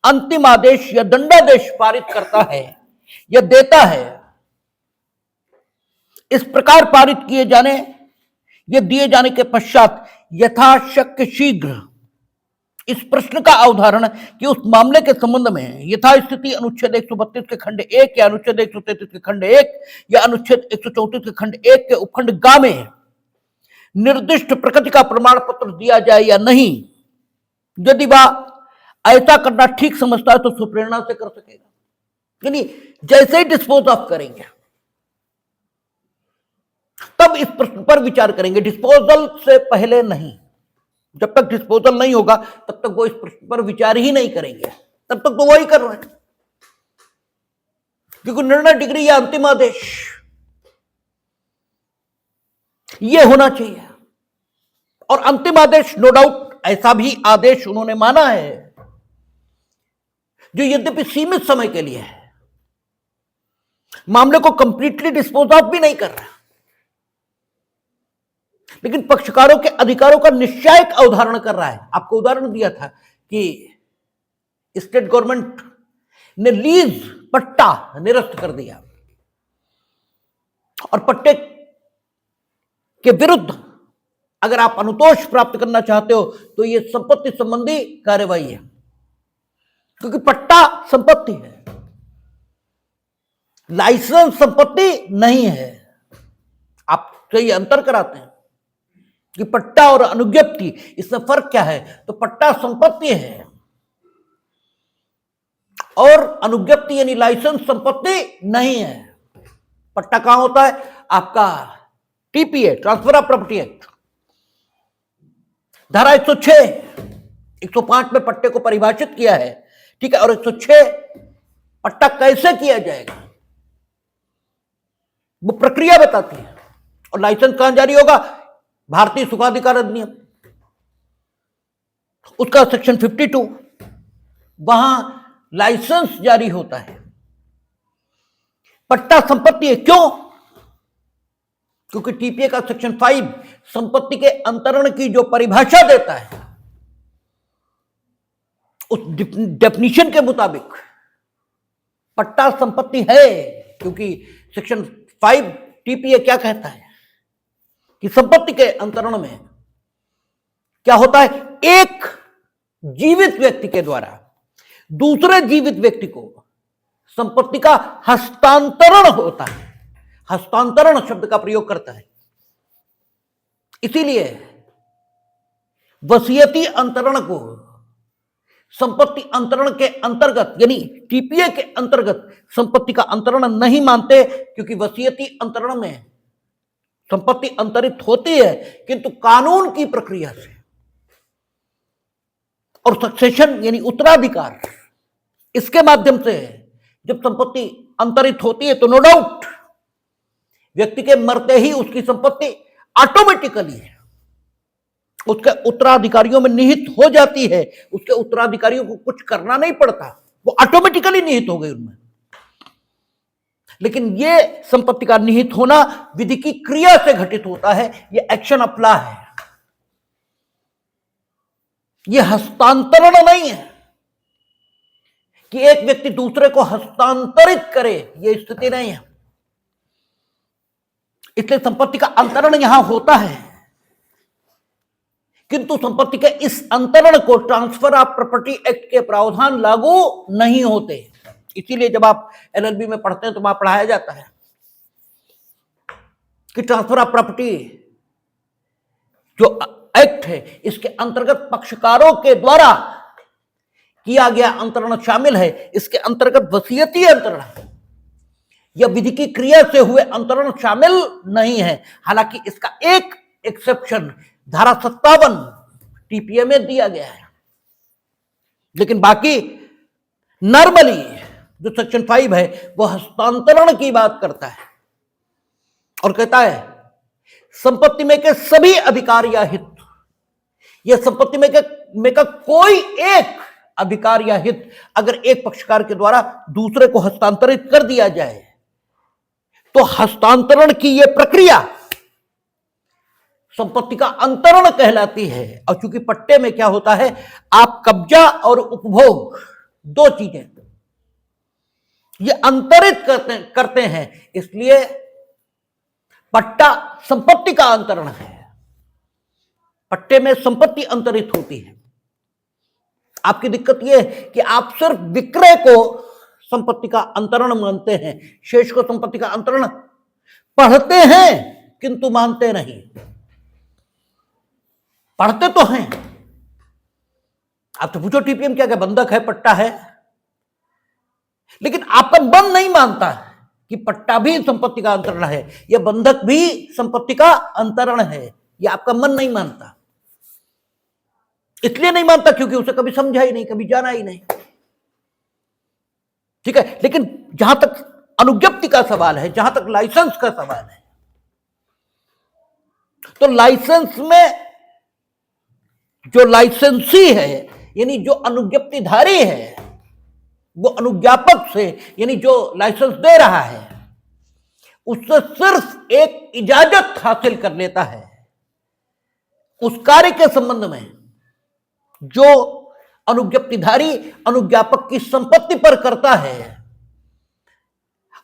अंतिम आदेश या दंडादेश पारित करता है या देता है, इस प्रकार पारित किए जाने या दिए जाने के पश्चात यथाशक्य शीघ्र इस प्रश्न का अवधारण कि उस मामले के संबंध में यथास्थिति अनुच्छेद 132 के खंड 1 या अनुच्छेद 133 के खंड 1 या अनुच्छेद 134 के खंड 1 के उपखंड ग में निर्दिष्ट प्रकृति का प्रमाण पत्र दिया जाए या नहीं। यदि वह ऐसा करना ठीक समझता है तो सुप्रेरणा से कर सकेगा, यानी जैसे ही डिस्पोज ऑफ करेंगे तब इस प्रश्न पर विचार करेंगे, डिस्पोजल से पहले नहीं। जब तक डिस्पोजल नहीं होगा तब तक वो इस प्रश्न पर विचार ही नहीं करेंगे, तब तक तो वही कर रहे हैं, क्योंकि निर्णय डिग्री या अंतिम आदेश ये होना चाहिए। और अंतिम आदेश नो डाउट ऐसा भी आदेश उन्होंने माना है जो यद्यपि सीमित समय के लिए है, मामले को कंप्लीटली डिस्पोज ऑफ भी नहीं कर रहा, लेकिन पक्षकारों के अधिकारों का निश्चायक अवधारण कर रहा है। आपको उदाहरण दिया था कि स्टेट गवर्नमेंट ने लीज पट्टा निरस्त कर दिया और पट्टे के विरुद्ध अगर आप अनुतोष प्राप्त करना चाहते हो तो यह संपत्ति संबंधी कार्यवाही है, क्योंकि पट्टा संपत्ति है, लाइसेंस संपत्ति नहीं है। आप सही अंतर कराते हैं कि पट्टा और अनुज्ञप्ति, इसमें फर्क क्या है? तो पट्टा संपत्ति है और अनुज्ञप्ति यानी लाइसेंस संपत्ति नहीं है। पट्टा कहां होता है? आपका TPA, transfer of property act, धारा 106, 105 में पट्टे को परिभाषित किया है, ठीक है। और 106 पट्टा कैसे किया जाएगा वो प्रक्रिया बताती है। और लाइसेंस कहां जारी होगा? भारतीय सुखाधिकार अधिनियम, उसका सेक्शन 52, वहां लाइसेंस जारी होता है। पट्टा संपत्ति है, क्यों? क्योंकि टीपीए का सेक्शन 5 संपत्ति के अंतरण की जो परिभाषा देता है, उस डेफिनेशन के मुताबिक पट्टा संपत्ति है। क्योंकि सेक्शन 5 टीपीए क्या कहता है कि संपत्ति के अंतरण में क्या होता है? एक जीवित व्यक्ति के द्वारा दूसरे जीवित व्यक्ति को संपत्ति का हस्तांतरण होता है। हस्तांतरण शब्द का प्रयोग करता है। इसीलिए वसीयती अंतरण को संपत्ति अंतरण के अंतर्गत यानी टीपीए के अंतर्गत संपत्ति का अंतरण नहीं मानते, क्योंकि वसीयती अंतरण में संपत्ति अंतरित होती है किंतु कानून की प्रक्रिया से, और सक्सेशन यानी उत्तराधिकार, इसके माध्यम से जब संपत्ति अंतरित होती है तो नो डाउट व्यक्ति के मरते ही उसकी संपत्ति ऑटोमेटिकली उसके उत्तराधिकारियों में निहित हो जाती है। उसके उत्तराधिकारियों को कुछ करना नहीं पड़ता, वो ऑटोमेटिकली निहित हो गई उनमें। लेकिन यह संपत्ति का निहित होना विधि की क्रिया से घटित होता है, यह एक्शन ऑफ लॉ है, यह हस्तांतरण नहीं है कि एक व्यक्ति दूसरे को हस्तांतरित करे, यह स्थिति नहीं है। इसलिए संपत्ति का अंतरण यहां होता है, किंतु संपत्ति के इस अंतरण को ट्रांसफर ऑफ प्रॉपर्टी एक्ट के प्रावधान लागू नहीं होते। इसीलिए जब आप एलएलबी में पढ़ते हैं तो वहां पढ़ाया जाता है कि ट्रांसफर ऑफ प्रॉपर्टी जो एक्ट है इसके अंतर्गत पक्षकारों के द्वारा किया गया अंतरण शामिल है। इसके अंतर्गत वसीयती अंतरण या विधि की क्रिया से हुए अंतरण शामिल नहीं है। हालांकि इसका एक एक्सेप्शन धारा 57 टीपीए में दिया गया है, लेकिन बाकी नॉर्मली जो सेक्शन 5 है वो हस्तांतरण की बात करता है और कहता है संपत्ति में के सभी अधिकार या हित, यह संपत्ति में का कोई एक अधिकार या हित अगर एक पक्षकार के द्वारा दूसरे को हस्तांतरित कर दिया जाए तो हस्तांतरण की यह प्रक्रिया संपत्ति का अंतरण कहलाती है। और चूंकि पट्टे में क्या होता है, आप कब्जा और उपभोग दो चीजें ये अंतरित करते हैं, इसलिए पट्टा संपत्ति का अंतरण है। पट्टे में संपत्ति अंतरित होती है। आपकी दिक्कत यह है कि आप सिर्फ विक्रय को संपत्ति का अंतरण मानते हैं, शेष को संपत्ति का अंतरण पढ़ते हैं किंतु मानते नहीं। पढ़ते तो हैं, आप तो पूछो टीपीएम क्या क्या बंधक है, पट्टा है, लेकिन आपका मन नहीं मानता कि पट्टा भी संपत्ति का अंतरण है, यह बंधक भी संपत्ति का अंतरण है। यह आपका मन नहीं मानता, इसलिए नहीं मानता क्योंकि उसे कभी समझा ही नहीं, कभी जाना ही नहीं। ठीक है, लेकिन जहां तक अनुज्ञप्ति का सवाल है, जहां तक लाइसेंस का सवाल है, तो लाइसेंस में जो लाइसेंसी है, यानी जो अनुज्ञप्तिधारी है, वो अनुज्ञापक से, यानी जो लाइसेंस दे रहा है, उससे सिर्फ एक इजाजत हासिल कर लेता है उस कार्य के संबंध में जो अनुज्ञप्तिधारी अनुज्ञापक की संपत्ति पर करता है।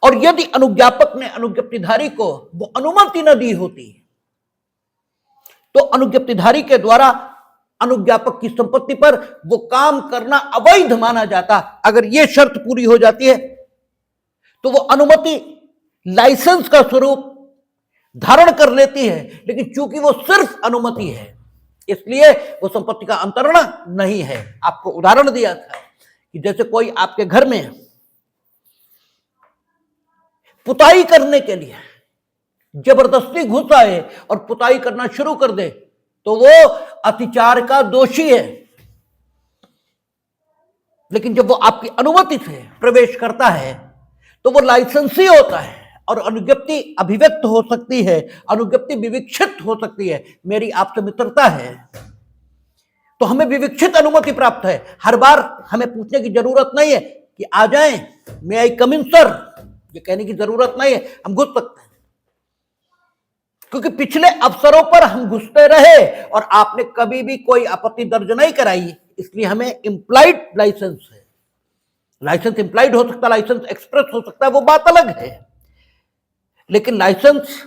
और यदि अनुज्ञापक ने अनुज्ञप्तिधारी को वो अनुमति न दी होती तो अनुज्ञप्तिधारी के द्वारा अनुज्ञापक की संपत्ति पर वो काम करना अवैध माना जाता। अगर ये शर्त पूरी हो जाती है तो वो अनुमति लाइसेंस का स्वरूप धारण कर लेती है, लेकिन चूंकि वो सिर्फ अनुमति है इसलिए वो संपत्ति का अंतरण नहीं है। आपको उदाहरण दिया था कि जैसे कोई आपके घर में पुताई करने के लिए जबरदस्ती घुस आए और पुताई करना शुरू कर दे तो वो अतिचार का दोषी है। लेकिन जब वो आपकी अनुमति से प्रवेश करता है तो वो लाइसेंसी होता है और अनुज्ञप्ति अभिव्यक्त हो सकती है, अनुज्ञप्ति विविक्षित हो सकती है। मेरी आपसे मित्रता है तो हमें विविक्षित अनुमति प्राप्त है। हर बार हमें पूछने की जरूरत नहीं है कि आ जाएं, मे आई कम इन सर, ये कहने की जरूरत नहीं है, हम घुस सकते हैं। क्योंकि पिछले अवसरों पर हम घुसते रहे और आपने कभी भी कोई आपत्ति दर्ज नहीं कराई, इसलिए हमें इंप्लाइड लाइसेंस है। लाइसेंस इंप्लाइड हो सकता है, लाइसेंस एक्सप्रेस हो सकता है, वो बात अलग है, लेकिन लाइसेंस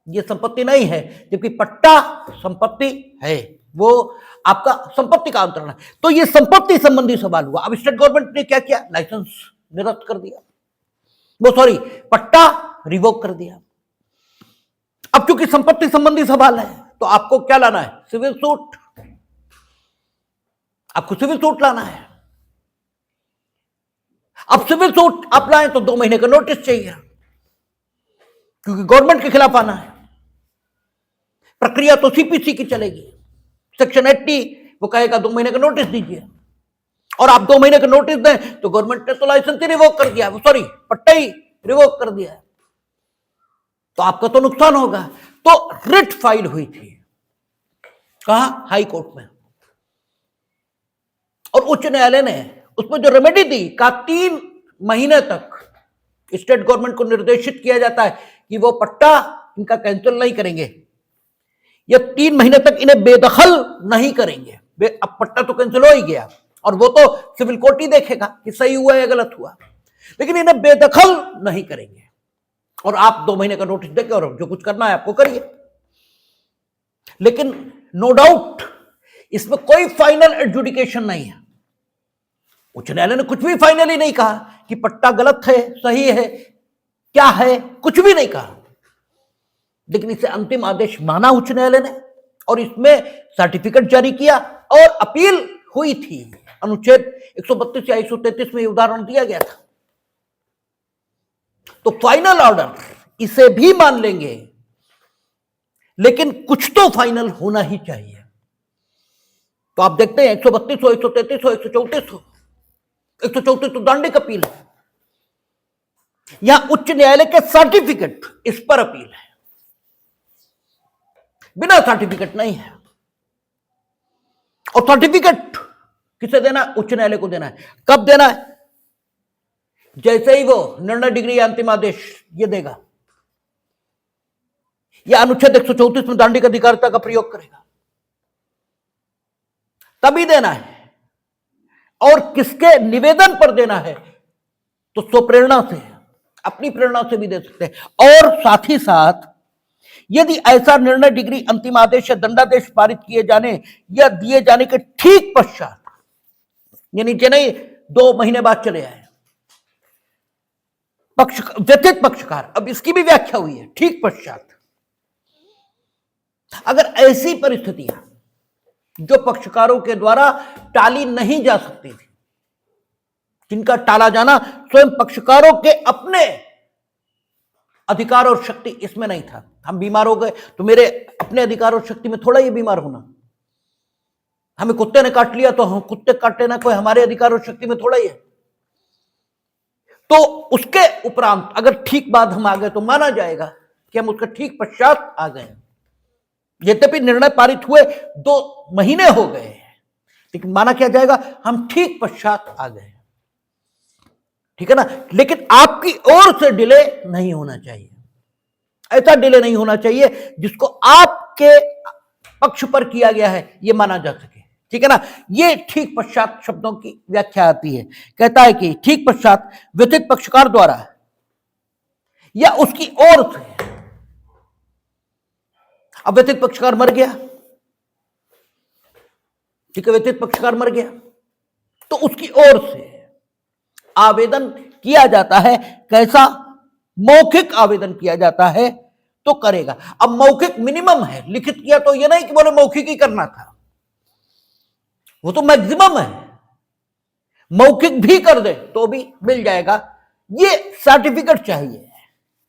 ये संपत्ति नहीं है, जबकि पट्टा संपत्ति है, वो आपका संपत्ति का अंतरण है। तो ये संपत्ति संबंधी सवाल हुआ। अब स्टेट गवर्नमेंट ने क्या किया, लाइसेंस निरस्त कर दिया, वो सॉरी पट्टा रिवोक कर दिया। अब चूंकि संपत्ति संबंधी सवाल है तो आपको क्या लाना है, सिविल सूट। आपको सिविल सूट लाना है। अब सिविल सूट आप लाएं तो 2 महीने का नोटिस चाहिए, क्योंकि गवर्नमेंट के खिलाफ आना है। प्रक्रिया तो सीपीसी की चलेगी, सेक्शन 80 वो कहेगा 2 महीने का नोटिस दीजिए, और आप 2 महीने का नोटिस दें तो गवर्नमेंट ने तो लाइसेंस ही रिवोक कर दिया, सॉरी पट्टा ही रिवोक कर दिया, तो आपका तो नुकसान होगा। तो रिट फाइल हुई थी, कहां, हाई कोर्ट में, और उच्च न्यायालय ने उसमें जो रेमेडी दी, कहा 3 महीने तक स्टेट गवर्नमेंट को निर्देशित किया जाता है कि वो पट्टा इनका कैंसिल नहीं करेंगे, या 3 महीने तक इन्हें बेदखल नहीं करेंगे। अब पट्टा तो कैंसिल हो ही गया और वो तो सिविल कोर्ट ही देखेगा कि सही हुआ या गलत हुआ, लेकिन इन्हें बेदखल नहीं करेंगे और आप 2 महीने का नोटिस देके और जो कुछ करना है आपको करिए। लेकिन नो डाउट इसमें कोई फाइनल एडजुडिकेशन नहीं है। उच्च न्यायालय ने कुछ भी फाइनली नहीं कहा कि पट्टा गलत है, सही है, क्या है, कुछ भी नहीं कहा, लेकिन इसे अंतिम आदेश माना उच्च न्यायालय ने और इसमें सर्टिफिकेट जारी किया और अपील हुई थी। अनुच्छेद 132 या 133 में उदाहरण दिया गया था। तो फाइनल ऑर्डर इसे भी मान लेंगे, लेकिन कुछ तो फाइनल होना ही चाहिए। तो आप देखते हैं 132 हो, 133 हो, 134 हो, 134 तो दांडिक अपील है, यहां उच्च न्यायालय के सर्टिफिकेट इस पर अपील है, बिना सर्टिफिकेट नहीं है। और सर्टिफिकेट किसे देना, उच्च न्यायालय को देना है। कब देना है, जैसे ही वो निर्णय डिग्री या अंतिम आदेश ये देगा या अनुच्छेद 134 में दांडिक अधिकारिता का प्रयोग करेगा तभी देना है। और किसके निवेदन पर देना है, तो स्वप्रेरणा से, अपनी प्रेरणा से भी दे सकते हैं। और साथ ही साथ यदि ऐसा निर्णय डिग्री अंतिम आदेश या दंडादेश पारित किए जाने या दिए जाने के ठीक पश्चात, यानी कि नहीं 2 महीने बाद चले आए, व्यथित पक्षकार, अब इसकी भी व्याख्या हुई है, ठीक पश्चात, अगर ऐसी परिस्थितियां जो पक्षकारों के द्वारा टाली नहीं जा सकती थी, जिनका टाला जाना स्वयं पक्षकारों के अपने अधिकार और शक्ति इसमें नहीं था। हम बीमार हो गए तो मेरे अपने अधिकार और शक्ति में थोड़ा ये बीमार होना। हमें कुत्ते ने काट लिया तो हम कुत्ते काट लेना कोई हमारे अधिकार और शक्ति में थोड़ा ही है। तो उसके उपरांत अगर ठीक बाद हम आ गए तो माना जाएगा कि हम उसके ठीक पश्चात आ गए। यद्यपि निर्णय पारित हुए 2 महीने हो गए, लेकिन माना क्या जाएगा हम ठीक पश्चात आ गए। ठीक है ना। लेकिन आपकी ओर से डिले नहीं होना चाहिए। ऐसा डिले नहीं होना चाहिए जिसको आपके पक्ष पर किया गया है यह माना जा सके। ठीक है ना। ये ठीक पश्चात शब्दों की व्याख्या आती है। कहता है कि ठीक पश्चात व्यथित पक्षकार द्वारा या उसकी ओर से। अब व्यथित पक्षकार मर गया, ठीक है, व्यथित पक्षकार मर गया तो उसकी ओर से आवेदन किया जाता है। कैसा? मौखिक आवेदन किया जाता है तो करेगा। अब मौखिक मिनिमम है, लिखित किया तो यह नहीं कि बोले मौखिक ही करना था, वो तो मैक्सिमम है। मौखिक भी कर दे तो भी मिल जाएगा। ये सर्टिफिकेट चाहिए।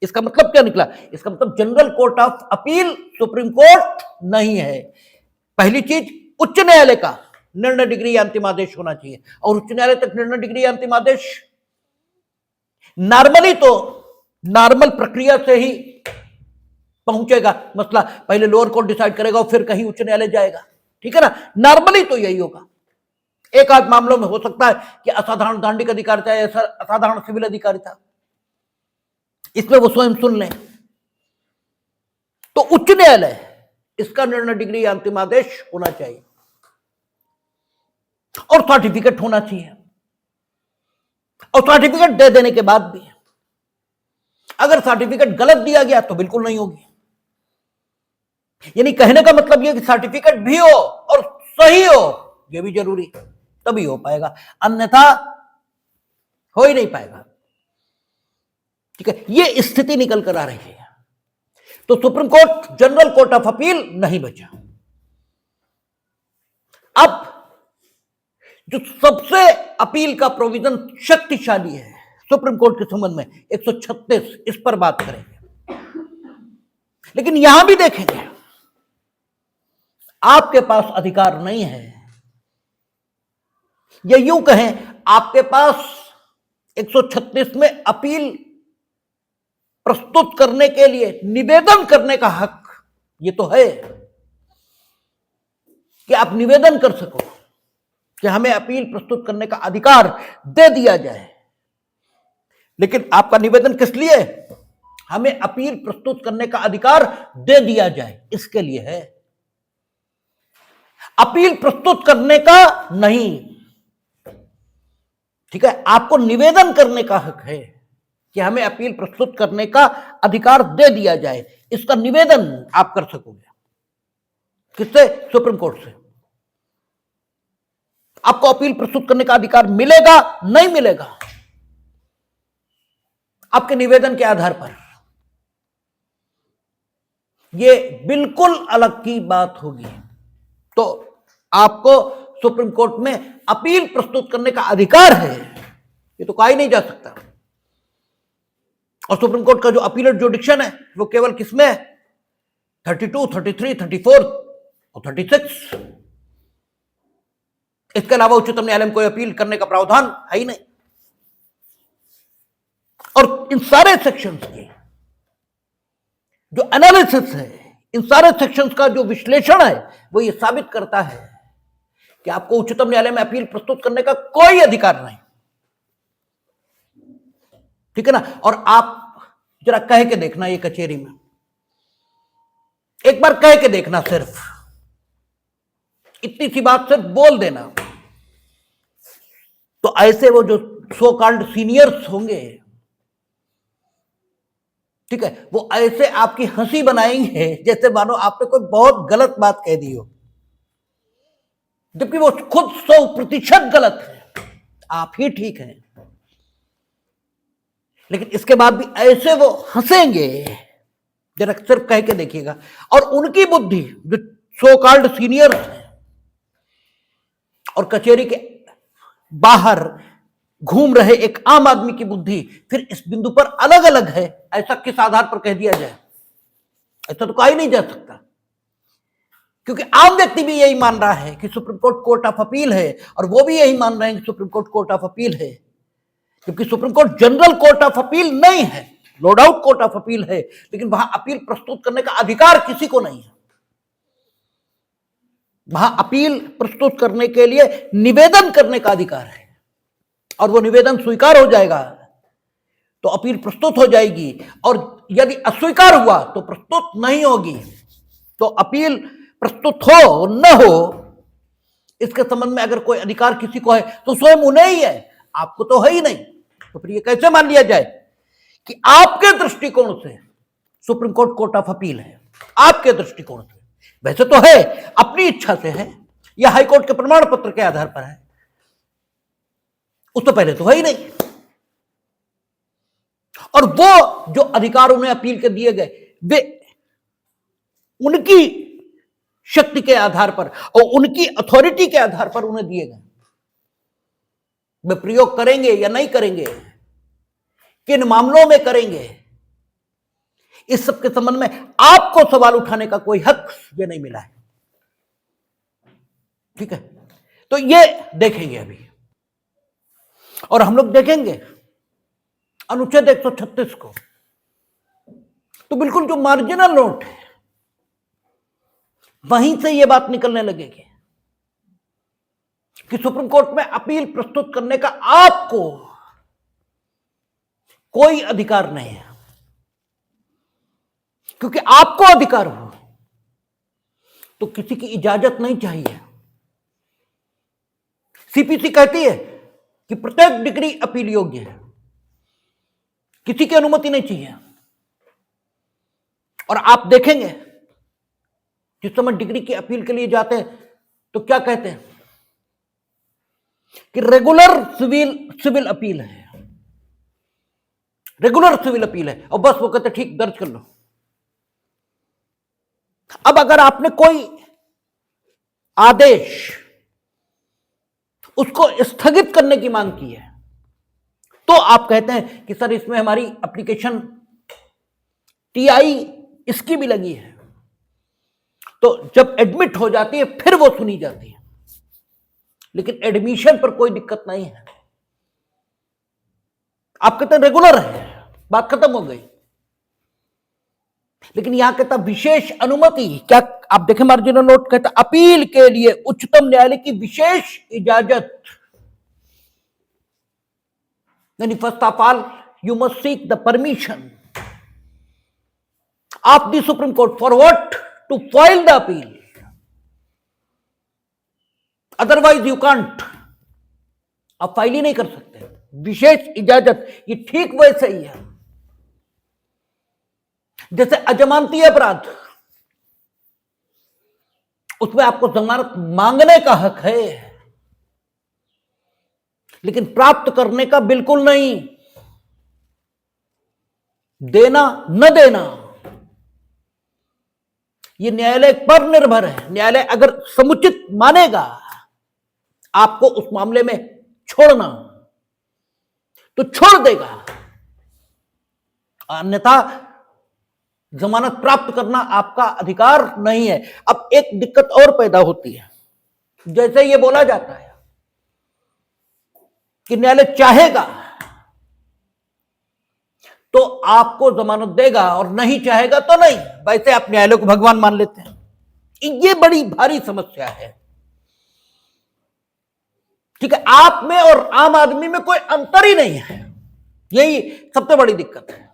इसका मतलब क्या निकला? इसका मतलब general court of appeal supreme court नहीं है। पहली चीज, उच्च न्यायालय का निर्णय डिग्री या अंतिम आदेश होना चाहिए। और उच्च न्यायालय तक निर्णय डिग्री या अंतिम आदेश नॉर्मली तो नॉर्मल प्रक्रिया से ही पहुंचेगा। मसला पहले लोअर कोर्ट डिसाइड करेगा और फिर कहीं उच्च न्यायालय जाएगा। ठीक है ना। नॉर्मली तो यही होगा। एक आध मामलों में हो सकता है कि असाधारण दांडिक अधिकार था या असाधारण सिविल अधिकारी था, इसमें वो स्वयं सुन लें। तो उच्च न्यायालय इसका निर्णय डिग्री या अंतिम आदेश होना चाहिए और सर्टिफिकेट होना चाहिए। और सर्टिफिकेट दे देने के बाद भी अगर सर्टिफिकेट गलत दिया गया तो बिल्कुल नहीं होगी। यानी कहने का मतलब यह कि सर्टिफिकेट भी हो और सही हो, यह भी जरूरी, तभी हो पाएगा, अन्यथा हो ही नहीं पाएगा। ठीक है। यह स्थिति निकल कर आ रही है। तो supreme court general court of appeal नहीं बचा। अब जो सबसे अपील का प्रोविजन शक्तिशाली है सुप्रीम कोर्ट के संबंध में 136, इस पर बात करेंगे। लेकिन यहां भी देखेंगे आपके पास अधिकार नहीं है, या यूं कहें आपके पास 136 में अपील प्रस्तुत करने के लिए निवेदन करने का हक ये तो है कि आप निवेदन कर सको कि हमें अपील प्रस्तुत करने का अधिकार दे दिया जाए। लेकिन आपका निवेदन किस लिए? हमें अपील प्रस्तुत करने का अधिकार दे दिया जाए, इसके लिए है। अपील प्रस्तुत करने का नहीं। ठीक है। आपको निवेदन करने का हक है कि हमें अपील प्रस्तुत करने का अधिकार दे दिया जाए। इसका निवेदन आप कर सकोगे। किससे? सुप्रीम कोर्ट से। आपको अपील प्रस्तुत करने का अधिकार मिलेगा, नहीं मिलेगा, आपके निवेदन के आधार पर। यह बिल्कुल अलग की बात होगी। तो आपको सुप्रीम कोर्ट में अपील प्रस्तुत करने का अधिकार है, ये तो कहा ही नहीं जा सकता। और सुप्रीम कोर्ट का जो अपीलेट जुडिक्शन है वो केवल किसमें है? 32, 33, 34 और 36। इसके अलावा उच्चतम न्यायालय में कोई अपील करने का प्रावधान है ही नहीं। और इन सारे सेक्शंस की जो एनालिसिस है, इन सारे सेक्शंस का जो विश्लेषण है, वो ये साबित करता है कि आपको उच्चतम न्यायालय में अपील प्रस्तुत करने का कोई अधिकार नहीं। ठीक है ना। और आप जरा कह के देखना, ये कचहरी में एक बार कह के देखना, सिर्फ इतनी सी बात सिर्फ बोल देना, तो ऐसे वो जो सो कॉल्ड सीनियर्स होंगे, ठीक है, वो ऐसे आपकी हंसी बनाएंगे जैसे मानो आपने कोई बहुत गलत बात कह दी हो, जबकि वो खुद 100% गलत है, आप ही ठीक हैं। लेकिन इसके बाद भी ऐसे वो हंसेंगे, जरा सिर्फ कह के देखिएगा। और उनकी बुद्धि, जो सो कॉल्ड सीनियर्स हैं और कचहरी के बाहर घूम रहे एक आम आदमी की बुद्धि फिर इस बिंदु पर अलग अलग है, ऐसा किस आधार पर कह दिया जाए? ऐसा तो कहा ही नहीं जा सकता, क्योंकि आम व्यक्ति भी यही मान रहा है कि supreme court court of appeal है, और वो भी यही मान रहे हैं कि supreme court court of appeal है, क्योंकि supreme court general court of appeal नहीं है, no doubt court of appeal है, लेकिन वहां अपील प्रस्तुत करने का अधिकार किसी को नहीं है। वहां अपील प्रस्तुत करने के लिए निवेदन करने का अधिकार है, और वो निवेदन स्वीकार हो जाएगा तो अपील प्रस्तुत हो जाएगी, और यदि अस्वीकार हुआ तो प्रस्तुत नहीं होगी। तो अपील प्रस्तुत हो न हो, इसके संबंध में अगर कोई अधिकार किसी को है तो स्वयं उन्हें ही है, आपको तो है ही नहीं। तो फिर ये कैसे मान लिया जाए कि आपके दृष्टिकोण से supreme court court of appeal है? आपके दृष्टिकोण से वैसे तो है, अपनी इच्छा से है, या हाईकोर्ट के प्रमाण पत्र के आधार पर है, उससे पहले तो है ही नहीं। और वो जो अधिकार उन्हें अपील के दिए गए वे उनकी शक्ति के आधार पर और उनकी अथॉरिटी के आधार पर उन्हें दिए गए। वे प्रयोग करेंगे या नहीं करेंगे, किन मामलों में करेंगे, इस सब के संबंध में आपको सवाल उठाने का कोई हक ये नहीं मिला है। ठीक है, तो ये देखेंगे अभी, और हम लोग देखेंगे अनुच्छेद 136 को, तो बिल्कुल जो मार्जिनल नोट है वहीं से यह बात निकलने लगेगी कि सुप्रीम कोर्ट में अपील प्रस्तुत करने का आपको कोई अधिकार नहीं है, क्योंकि आपको अधिकार हो तो किसी की इजाजत नहीं चाहिए। सीपीसी कहती है कि प्रत्येक डिग्री अपील योग्य है, किसी की अनुमति नहीं चाहिए। और आप देखेंगे जिस समय डिग्री की अपील के लिए जाते हैं तो क्या कहते हैं कि रेगुलर सिविल अपील है, रेगुलर सिविल अपील है, और बस वो कहते ठीक दर्ज कर लो। अब अगर आपने कोई आदेश उसको स्थगित करने की मांग की है तो आप कहते हैं कि सर इसमें हमारी एप्लीकेशन टीआई इसकी भी लगी है, तो जब एडमिट हो जाती है फिर वो सुनी जाती है, लेकिन एडमिशन पर कोई दिक्कत नहीं है। आप कहते हैं रेगुलर है, बात खत्म हो गई। लेकिन यहां कहता विशेष अनुमति, क्या आप देखें मार्जिनल नोट कहता अपील के लिए उच्चतम न्यायालय की विशेष इजाजत, यानी first of all you must seek the permission of the supreme court for what, to file the appeal, otherwise you can't, आप फाइल ही नहीं कर सकते। विशेष इजाजत ये ठीक वैसे ही है जैसे अजमानती अपराध, उसमें आपको जमानत मांगने का हक है लेकिन प्राप्त करने का बिल्कुल नहीं। देना न देना ये न्यायालय पर निर्भर है। न्यायालय अगर समुचित मानेगा आपको उस मामले में छोड़ना तो छोड़ देगा, अन्यथा जमानत प्राप्त करना आपका अधिकार नहीं है। अब एक दिक्कत और पैदा होती है, जैसे ये बोला जाता है कि न्यायालय चाहेगा तो आपको जमानत देगा और नहीं चाहेगा तो नहीं, वैसे आप न्यायालय को भगवान मान लेते हैं। ये बड़ी भारी समस्या है। ठीक है, आप में और आम आदमी में कोई अंतर ही नहीं है, यही सबसे बड़ी दिक्कत है।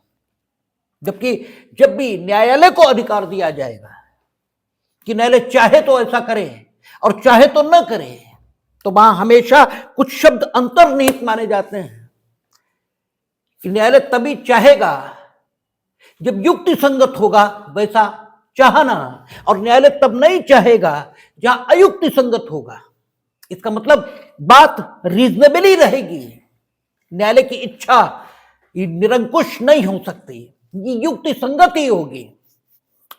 जबकि जब भी न्यायालय को अधिकार दिया जाएगा कि न्यायालय चाहे तो ऐसा करे और चाहे तो न करे, तो वहां हमेशा कुछ शब्द अंतर्निहित माने जाते हैं कि न्यायालय तभी चाहेगा जब युक्ति संगत होगा वैसा चाहना, और न्यायालय तब नहीं चाहेगा जहां अयुक्ति संगत होगा। इसका मतलब बात रीजनेबली रहेगी, न्यायालय की इच्छा निरंकुश नहीं हो सकती, ये युक्ति संगत ही होगी।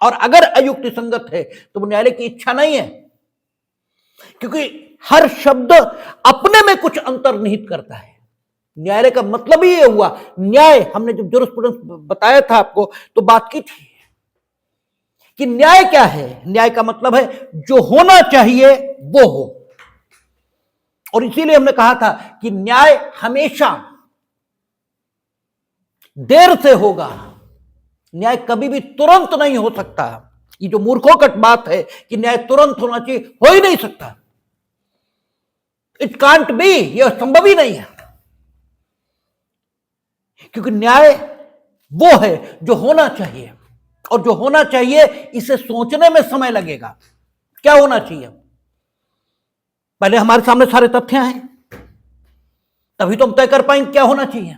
और अगर अयुक्ति संगत है तो वो न्यायालय की इच्छा नहीं है, क्योंकि हर शब्द अपने में कुछ अंतर्निहित करता है। न्यायालय का मतलब ही ये हुआ। न्याय, हमने जब जूरिस्प्रूडेंस बताया था आपको तो बात की थी कि न्याय क्या है। न्याय का मतलब है जो होना चाहिए वो हो, और इसीलिए हमने कहा था कि न्याय हमेशा देर से होगा, न्याय कभी भी तुरंत नहीं हो सकता। ये जो मूर्खों का बात है कि न्याय तुरंत होना चाहिए, हो ही नहीं सकता। इट कांट बी, यह संभव ही नहीं है, क्योंकि न्याय वो है जो होना चाहिए, और जो होना चाहिए इसे सोचने में समय लगेगा। क्या होना चाहिए? पहले हमारे सामने सारे तथ्य हैं, तभी तो हम तय कर पाएंगे क्या होना चाहिए।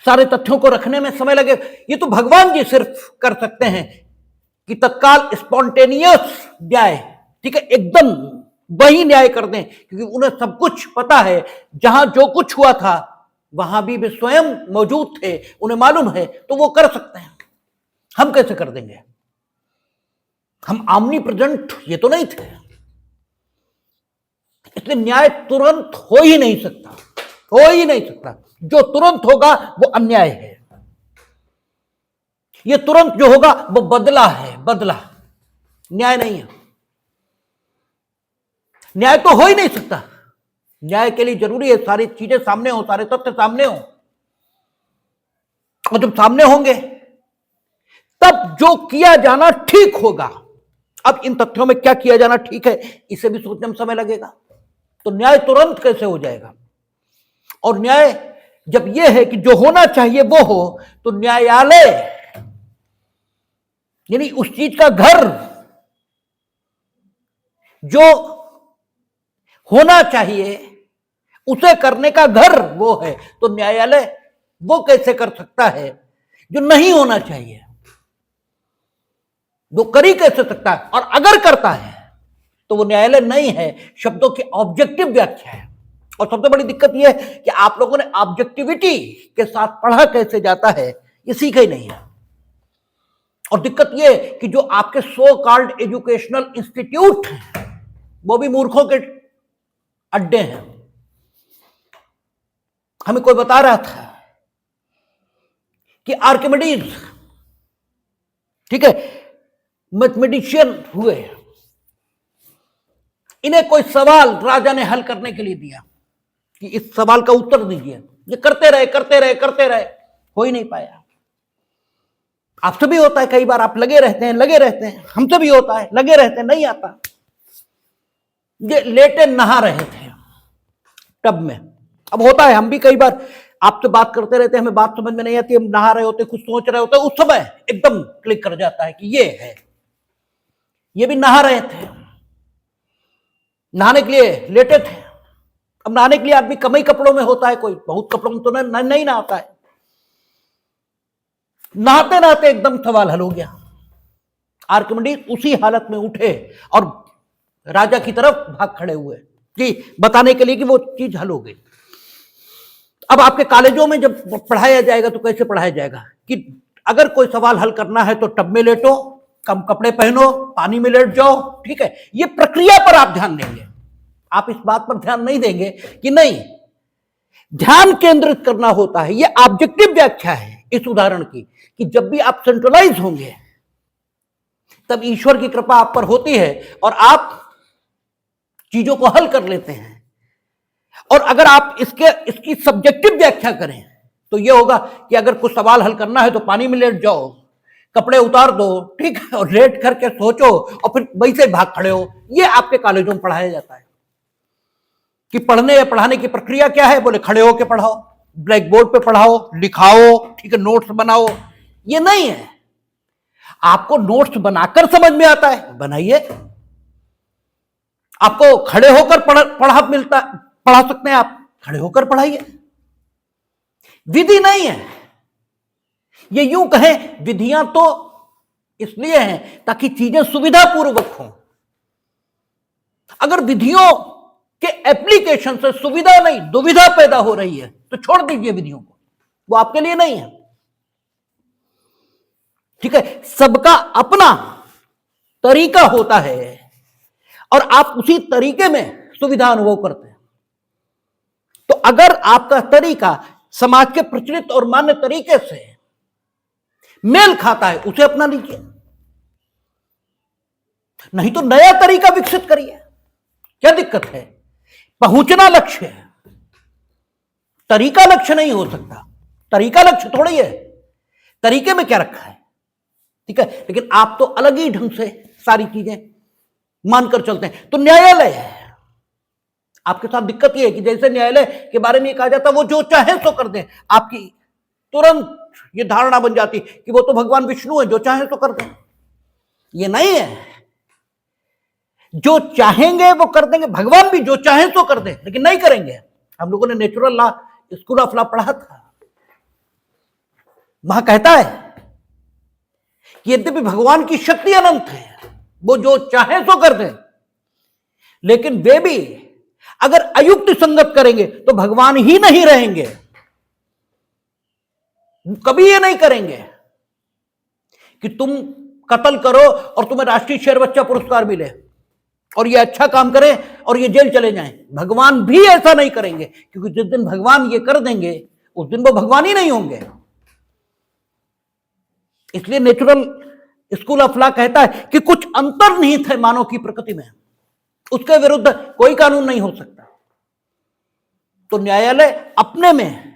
सारे तथ्यों को रखने में समय लगे, ये तो भगवान जी सिर्फ कर सकते हैं कि तत्काल स्पॉन्टेनियस न्याय, ठीक है, एकदम वही न्याय कर दें, क्योंकि उन्हें सब कुछ पता है। जहां जो कुछ हुआ था वहां भी वे स्वयं मौजूद थे, उन्हें मालूम है, तो वो कर सकते हैं। हम कैसे कर देंगे? हम आमनी प्रेजेंट ये तो नहीं थे, इसलिए न्याय तुरंत हो ही नहीं सकता, हो ही नहीं सकता। जो तुरंत होगा वो अन्याय है, ये तुरंत जो होगा वो बदला है, बदला, न्याय नहीं है। न्याय तो हो ही नहीं सकता। न्याय के लिए जरूरी है सारी चीजें सामने हो, सारे तथ्य सामने हो, और जब सामने होंगे तब जो किया जाना ठीक होगा। अब इन तथ्यों में क्या किया जाना ठीक है, इसे भी सोचने में समय लगेगा। तो न्याय तुरंत कैसे हो जाएगा? और न्याय जब यह है कि जो होना चाहिए वो हो, तो न्यायालय यानी उस चीज का घर जो होना चाहिए उसे करने का घर वो है। तो न्यायालय वो कैसे कर सकता है जो नहीं होना चाहिए? वो कर ही कैसे सकता है? और अगर करता है तो वो न्यायालय नहीं है, शब्दों की ऑब्जेक्टिव व्याख्या है। और सबसे बड़ी दिक्कत यह है कि आप लोगों ने ऑब्जेक्टिविटी के साथ पढ़ा कैसे जाता है ये सीखा ही नहीं है। और दिक्कत यह है कि जो आपके सो कॉल्ड एजुकेशनल इंस्टीट्यूट हैं वो भी मूर्खों के अड्डे हैं। हमें कोई बता रहा था कि आर्किमिडीज, ठीक है, मैथमेटिशियन हुए, इन्हें कोई सवाल राजा ने हल करने के लिए दिया कि इस सवाल का उत्तर दीजिए। ये करते रहे करते रहे करते रहे, हो ही नहीं पाया। आपसे भी होता है, कई बार आप लगे रहते हैं, हमसे भी होता है, लगे रहते हैं, नहीं आता। ये लेटे नहा रहे थे टब में, अब होता है हम भी कई बार आपसे बात करते रहते हैं, हमें बात समझ में नहीं आती, हम नहा रहे होते, कुछ सोच रहे होते, उस समय एकदम क्लिक कर जाता है कि ये है। ये भी नहा रहे थे, नहाने के लिए लेटे थे। अब नहाने के लिए आदमी कम ही कपड़ों में होता है, कोई बहुत कपड़ों में तो नहीं नहाता है। नहाते नहाते एकदम सवाल हल हो गया। आर्किमिडीज उसी हालत में उठे और राजा की तरफ भाग खड़े हुए कि बताने के लिए कि वो चीज हल हो गई। अब आपके कॉलेजों में जब पढ़ाया जाएगा तो कैसे पढ़ाया जाएगा कि अगर कोई सवाल हल करना है तो टब में लेटो, कम कपड़े पहनो, पानी में लेट जाओ, ठीक है। ये प्रक्रिया पर आप ध्यान देंगे, आप इस बात पर ध्यान नहीं देंगे कि नहीं, ध्यान केंद्रित करना होता है। ये ऑब्जेक्टिव व्याख्या है इस उदाहरण की कि जब भी आप सेंट्रलाइज होंगे तब ईश्वर की कृपा आप पर होती है और आप चीजों को हल कर लेते हैं। और अगर आप इसकी सब्जेक्टिव व्याख्या करें तो यह होगा कि अगर कुछ सवाल हल करना है तो पानी में लेट जाओ, कपड़े उतार दो, ठीक है, और लेट करके सोचो और फिर वहीं से भाग खड़े हो। यह आपके कॉलेजों में पढ़ाया जाता है कि पढ़ने या पढ़ाने की प्रक्रिया क्या है। बोले खड़े होकर पढ़ाओ, ब्लैक बोर्ड पे पढ़ाओ, लिखाओ, ठीक है, नोट्स बनाओ। ये नहीं है। आपको नोट्स बनाकर समझ में आता है, बनाइए। आपको खड़े होकर पढ़ा सकते हैं, आप खड़े होकर पढ़ाइए। विधि नहीं है। ये यूं कहें, विधियां तो इसलिए हैं ताकि चीजें सुविधापूर्वक हों। अगर विधियों के एप्लीकेशन से सुविधा नहीं दुविधा पैदा हो रही है तो छोड़ दीजिए विधियों को, वो आपके लिए नहीं है, ठीक है। सबका अपना तरीका होता है और आप उसी तरीके में सुविधा अनुभव करते हैं। तो अगर आपका तरीका समाज के प्रचलित और मान्य तरीके से मेल खाता है, उसे अपना लीजिए, नहीं तो नया तरीका विकसित करिए। क्या दिक्कत है? पहुंचना लक्ष्य है, तरीका लक्ष्य नहीं हो सकता। तरीका लक्ष्य थोड़ी है, तरीके में क्या रखा है, ठीक है। लेकिन आप तो अलग ही ढंग से सारी चीजें मानकर चलते हैं। तो न्यायालय है, आपके साथ दिक्कत यह है कि जैसे न्यायालय के बारे में कहा जाता है वो जो चाहे सो कर दे, आपकी तुरंत ये धारणा बन जाती कि वो तो भगवान विष्णु है, जो चाहे सो कर दे। ये नहीं है, जो चाहेंगे वो कर देंगे। भगवान भी जो चाहे सो कर दे, लेकिन नहीं करेंगे। हम लोगों ने natural law, school of law पढ़ा था, वहां कहता है कि यद्यपि भगवान की शक्ति अनंत है, वो जो चाहे सो कर दे, लेकिन वे भी अगर अयुक्ति संगत करेंगे तो भगवान ही नहीं रहेंगे। कभी ये नहीं करेंगे कि तुम कत्ल करो और तुम्हें राष्ट्रीय शेर बच्चा पुरस्कार मिले और ये अच्छा काम करें और ये जेल चले जाएं। भगवान भी ऐसा नहीं करेंगे, क्योंकि जिस दिन भगवान ये कर देंगे उस दिन वो भगवान ही नहीं होंगे। इसलिए नेचुरल स्कूल ऑफ लॉ कहता है कि कुछ अंतर्निहित है मानव की प्रकृति में, उसके विरुद्ध कोई कानून नहीं हो सकता। तो न्यायालय अपने में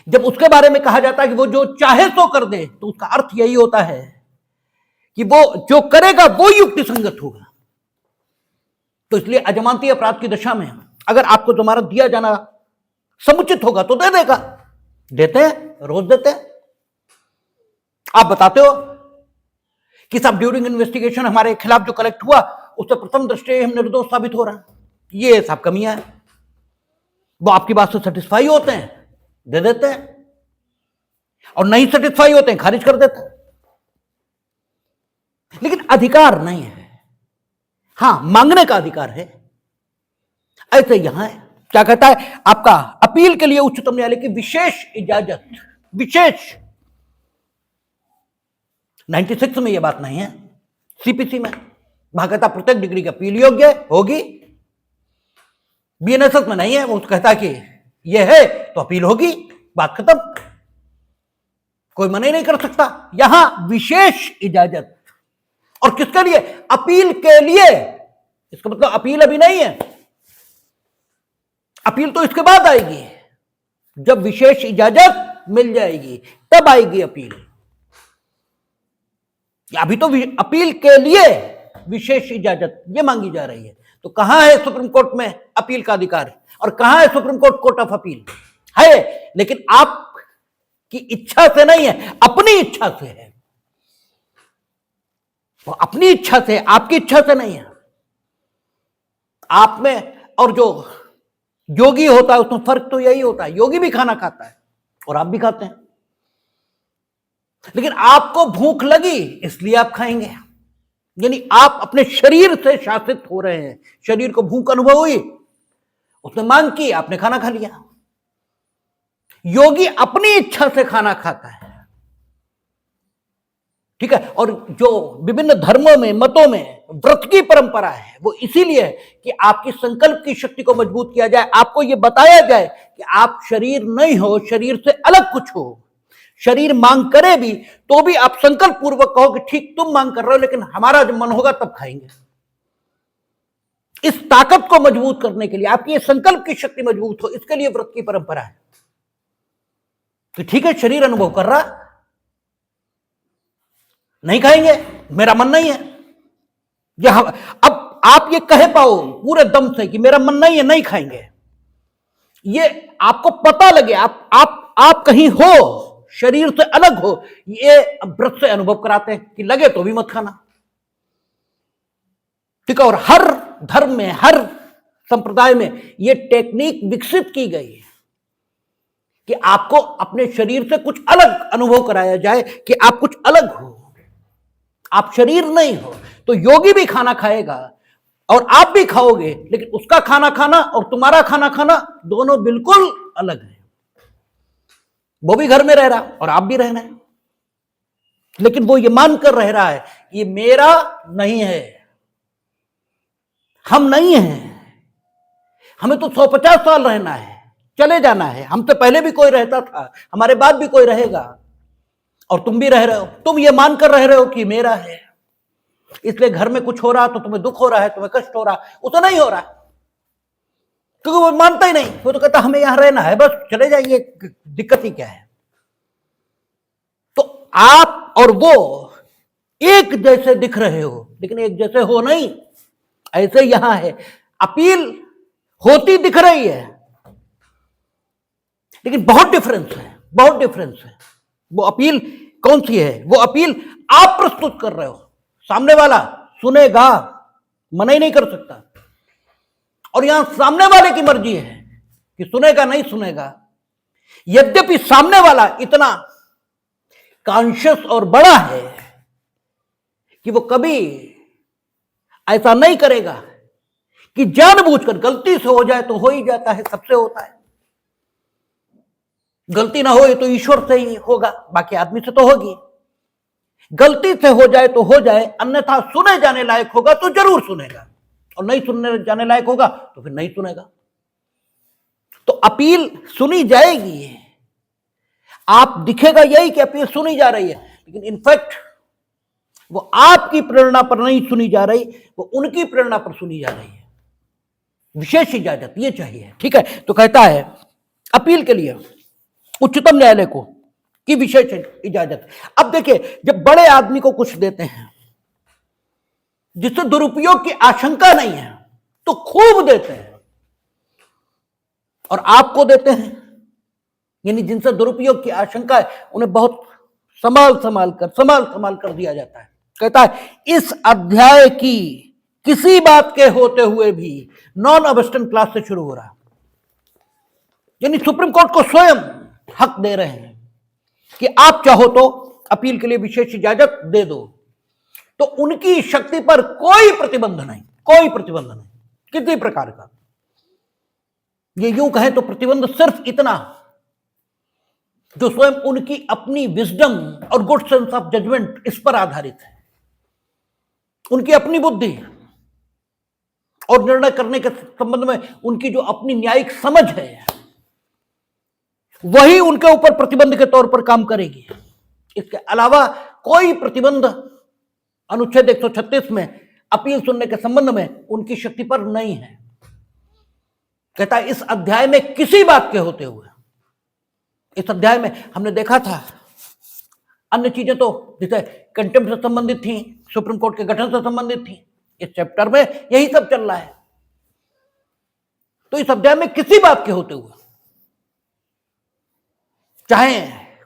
जब उसके बारे में कहा जाता है कि वो जो चाहे तो कर दे, तो उसका अर्थ यही होता है कि वो जो करेगा वो युक्ति संगत होगा। तो इसलिए अजमानती अपराध की दशा में अगर आपको जमानत दिया जाना समुचित होगा तो दे देगा। देते हैं, रोज देते हैं। आप बताते हो कि सब ड्यूरिंग इन्वेस्टिगेशन हमारे खिलाफ जो कलेक्ट हुआ उससे प्रथम दृष्टया हम निर्दोष साबित हो रहा है, ये सब कमियां हैं। वो आपकी बात से सेटिस्फाई होते हैं, दे देते हैं, और नहीं सेटिस्फाई होते हैं, खारिज कर देते हैं। लेकिन अधिकार नहीं है। हां, मांगने का अधिकार है। ऐसे यहां है, क्या कहता है आपका अपील के लिए उच्चतम न्यायालय की विशेष इजाजत, विशेष 96 में यह बात नहीं है, सीपीसी में वहां कहता प्रत्येक डिग्री का अपील योग्य होगी। बीएनएसएस में नहीं है, वो कहता कि यह है तो अपील होगी, बात खत्म, कोई मना ही नहीं कर सकता। यहां विशेष इजाजत, और किसके लिए? अपील के लिए। इसका मतलब अपील अभी नहीं है, अपील तो इसके बाद आएगी, जब विशेष इजाजत मिल जाएगी तब आएगी अपील। अभी तो अपील के लिए विशेष इजाजत ये मांगी जा रही है। तो कहां है सुप्रीम कोर्ट में अपील का अधिकार, और कहां है supreme court court of appeal? है, लेकिन आपकी इच्छा से नहीं है, अपनी इच्छा से है। वो अपनी इच्छा से, आपकी इच्छा से नहीं है। आप में और जो योगी होता है उसमें फर्क तो यही होता है, योगी भी खाना खाता है और आप भी खाते हैं, लेकिन आपको भूख लगी इसलिए आप खाएंगे। यानी आप अपने शरीर से शासित हो रहे हैं। शरीर को भूख अनुभव हुई, उसने मांग की, आपने खाना खा लिया। योगी अपनी इच्छा से खाना खाता है, ठीक है। और जो विभिन्न धर्मों में, मतों में व्रत की परंपरा है, वो इसीलिए है कि आपकी संकल्प की शक्ति को मजबूत किया जाए, आपको यह बताया जाए कि आप शरीर नहीं हो, शरीर से अलग कुछ हो। शरीर मांग करे भी तो भी आप संकल्प पूर्वक कहो कि ठीक तुम मांग कर रहे हो, लेकिन हमारा जब मन होगा तब खाएंगे। इस ताकत को मजबूत करने के लिए, आपकी ये संकल्प की शक्ति मजबूत हो, इसके लिए व्रत की परंपरा है कि ठीक है शरीर अनुभव कर रहा, नहीं खाएंगे, मेरा मन नहीं है। अब आप ये कह पाओ पूरे दम से कि मेरा मन नहीं है, नहीं खाएंगे, ये आपको पता लगे, आप कहीं हो, शरीर से अलग हो, ये व्रत से अनुभव कराते हैं कि लगे तो भी मत खाना, ठीक है। और हर धर्म में, हर संप्रदाय में ये टेक्निक विकसित की गई है कि आपको अपने शरीर से कुछ अलग अनुभव कराया जाए कि आप कुछ अलग हो, आप शरीर नहीं हो। तो योगी भी खाना खाएगा और आप भी खाओगे, लेकिन उसका खाना खाना और तुम्हारा खाना खाना दोनों बिल्कुल अलग है। वो भी घर में रह रहा और आप भी रहना है, लेकिन वो ये मानकर रह रहा है ये मेरा नहीं है, हम नहीं हैं, हमें तो 150 साल रहना है, चले जाना है, हमसे पहले भी कोई रहता था, हमारे बाद भी कोई रहेगा, और तुम भी रह रहे हो, तुम ये मानकर रह रहे हो कि मेरा है, इसलिए घर में कुछ हो रहा तो तुम्हें दुख हो रहा है, तुम्हें कष्ट हो रहा है, वो तो नहीं हो रहा है, क्योंकि वो मानता ही नहीं, वो तो कहता हमें यहां रहना है, बस चले जाइए, दिक्कत ही क्या है। तो आप और वो एक जैसे दिख रहे हो, लेकिन एक जैसे हो नहीं, ऐसे यहां है, अपील होती दिख रही है, लेकिन बहुत डिफरेंस है, बहुत डिफरेंस है। वो अपील कौन सी है? वो अपील आप प्रस्तुत कर रहे हो, सामने वाला सुनेगा, मना ही नहीं कर सकता, और यहां सामने वाले की मर्जी है कि सुनेगा नहीं सुनेगा। यद्यपि सामने वाला इतना कॉन्शियस और बड़ा है कि वो कभी ऐसा नहीं करेगा कि जानबूझकर, गलती से हो जाए तो हो ही जाता है, सबसे होता है, गलती ना हो तो ईश्वर से ही होगा, बाकी आदमी से तो होगी, गलती से हो जाए तो हो जाए, अन्यथा सुने जाने लायक होगा तो जरूर सुनेगा, और नहीं सुनने जाने लायक होगा तो फिर नहीं सुनेगा। तो अपील सुनी जाएगी, आप दिखेगा यही कि अपील सुनी जा रही है, लेकिन इनफैक्ट वो आपकी प्रेरणा पर नहीं सुनी जा रही, वो उनकी प्रेरणा पर सुनी जा रही है। विशेष इजाजत ये चाहिए, ठीक है। तो कहता है अपील के लिए उच्चतम न्यायालय को की विशेष इजाजत। अब देखिए, जब बड़े आदमी को कुछ देते हैं जिससे दुरुपयोग की आशंका नहीं है तो खूब देते हैं, और आपको देते हैं यानी जिनसे दुरुपयोग की आशंका है उन्हें बहुत संभाल संभाल कर दिया जाता है। कहता है इस अध्याय की किसी बात के होते हुए भी नॉन अबस्टेंट क्लास से शुरू हो रहा, यानी सुप्रीम कोर्ट को स्वयं हक दे रहे हैं कि आप चाहो तो अपील के लिए विशेष इजाजत दे दो, तो उनकी शक्ति पर कोई प्रतिबंध नहीं, कोई प्रतिबंध नहीं किसी प्रकार का। ये यूं कहें तो प्रतिबंध सिर्फ इतना जो स्वयं उनकी अपनी विजडम और गुड सेंस ऑफ जजमेंट इस पर आधारित है, उनकी अपनी बुद्धि और निर्णय करने के संबंध में उनकी जो अपनी न्यायिक समझ है वही उनके ऊपर प्रतिबंध के तौर पर काम करेगी। इसके अलावा कोई प्रतिबंध अनुच्छेद 136 में अपील सुनने के संबंध में उनकी शक्ति पर नहीं है। कहता है इस अध्याय में किसी बात के होते हुए, इस अध्याय में हमने देखा था अन्य चीजें तो जैसे कंटेम्प्ट से संबंधित थी, सुप्रीम कोर्ट के गठन से संबंधित थी, इस चैप्टर में यही सब चल रहा है। तो इस अध्याय में किसी बात के होते हुए चाहे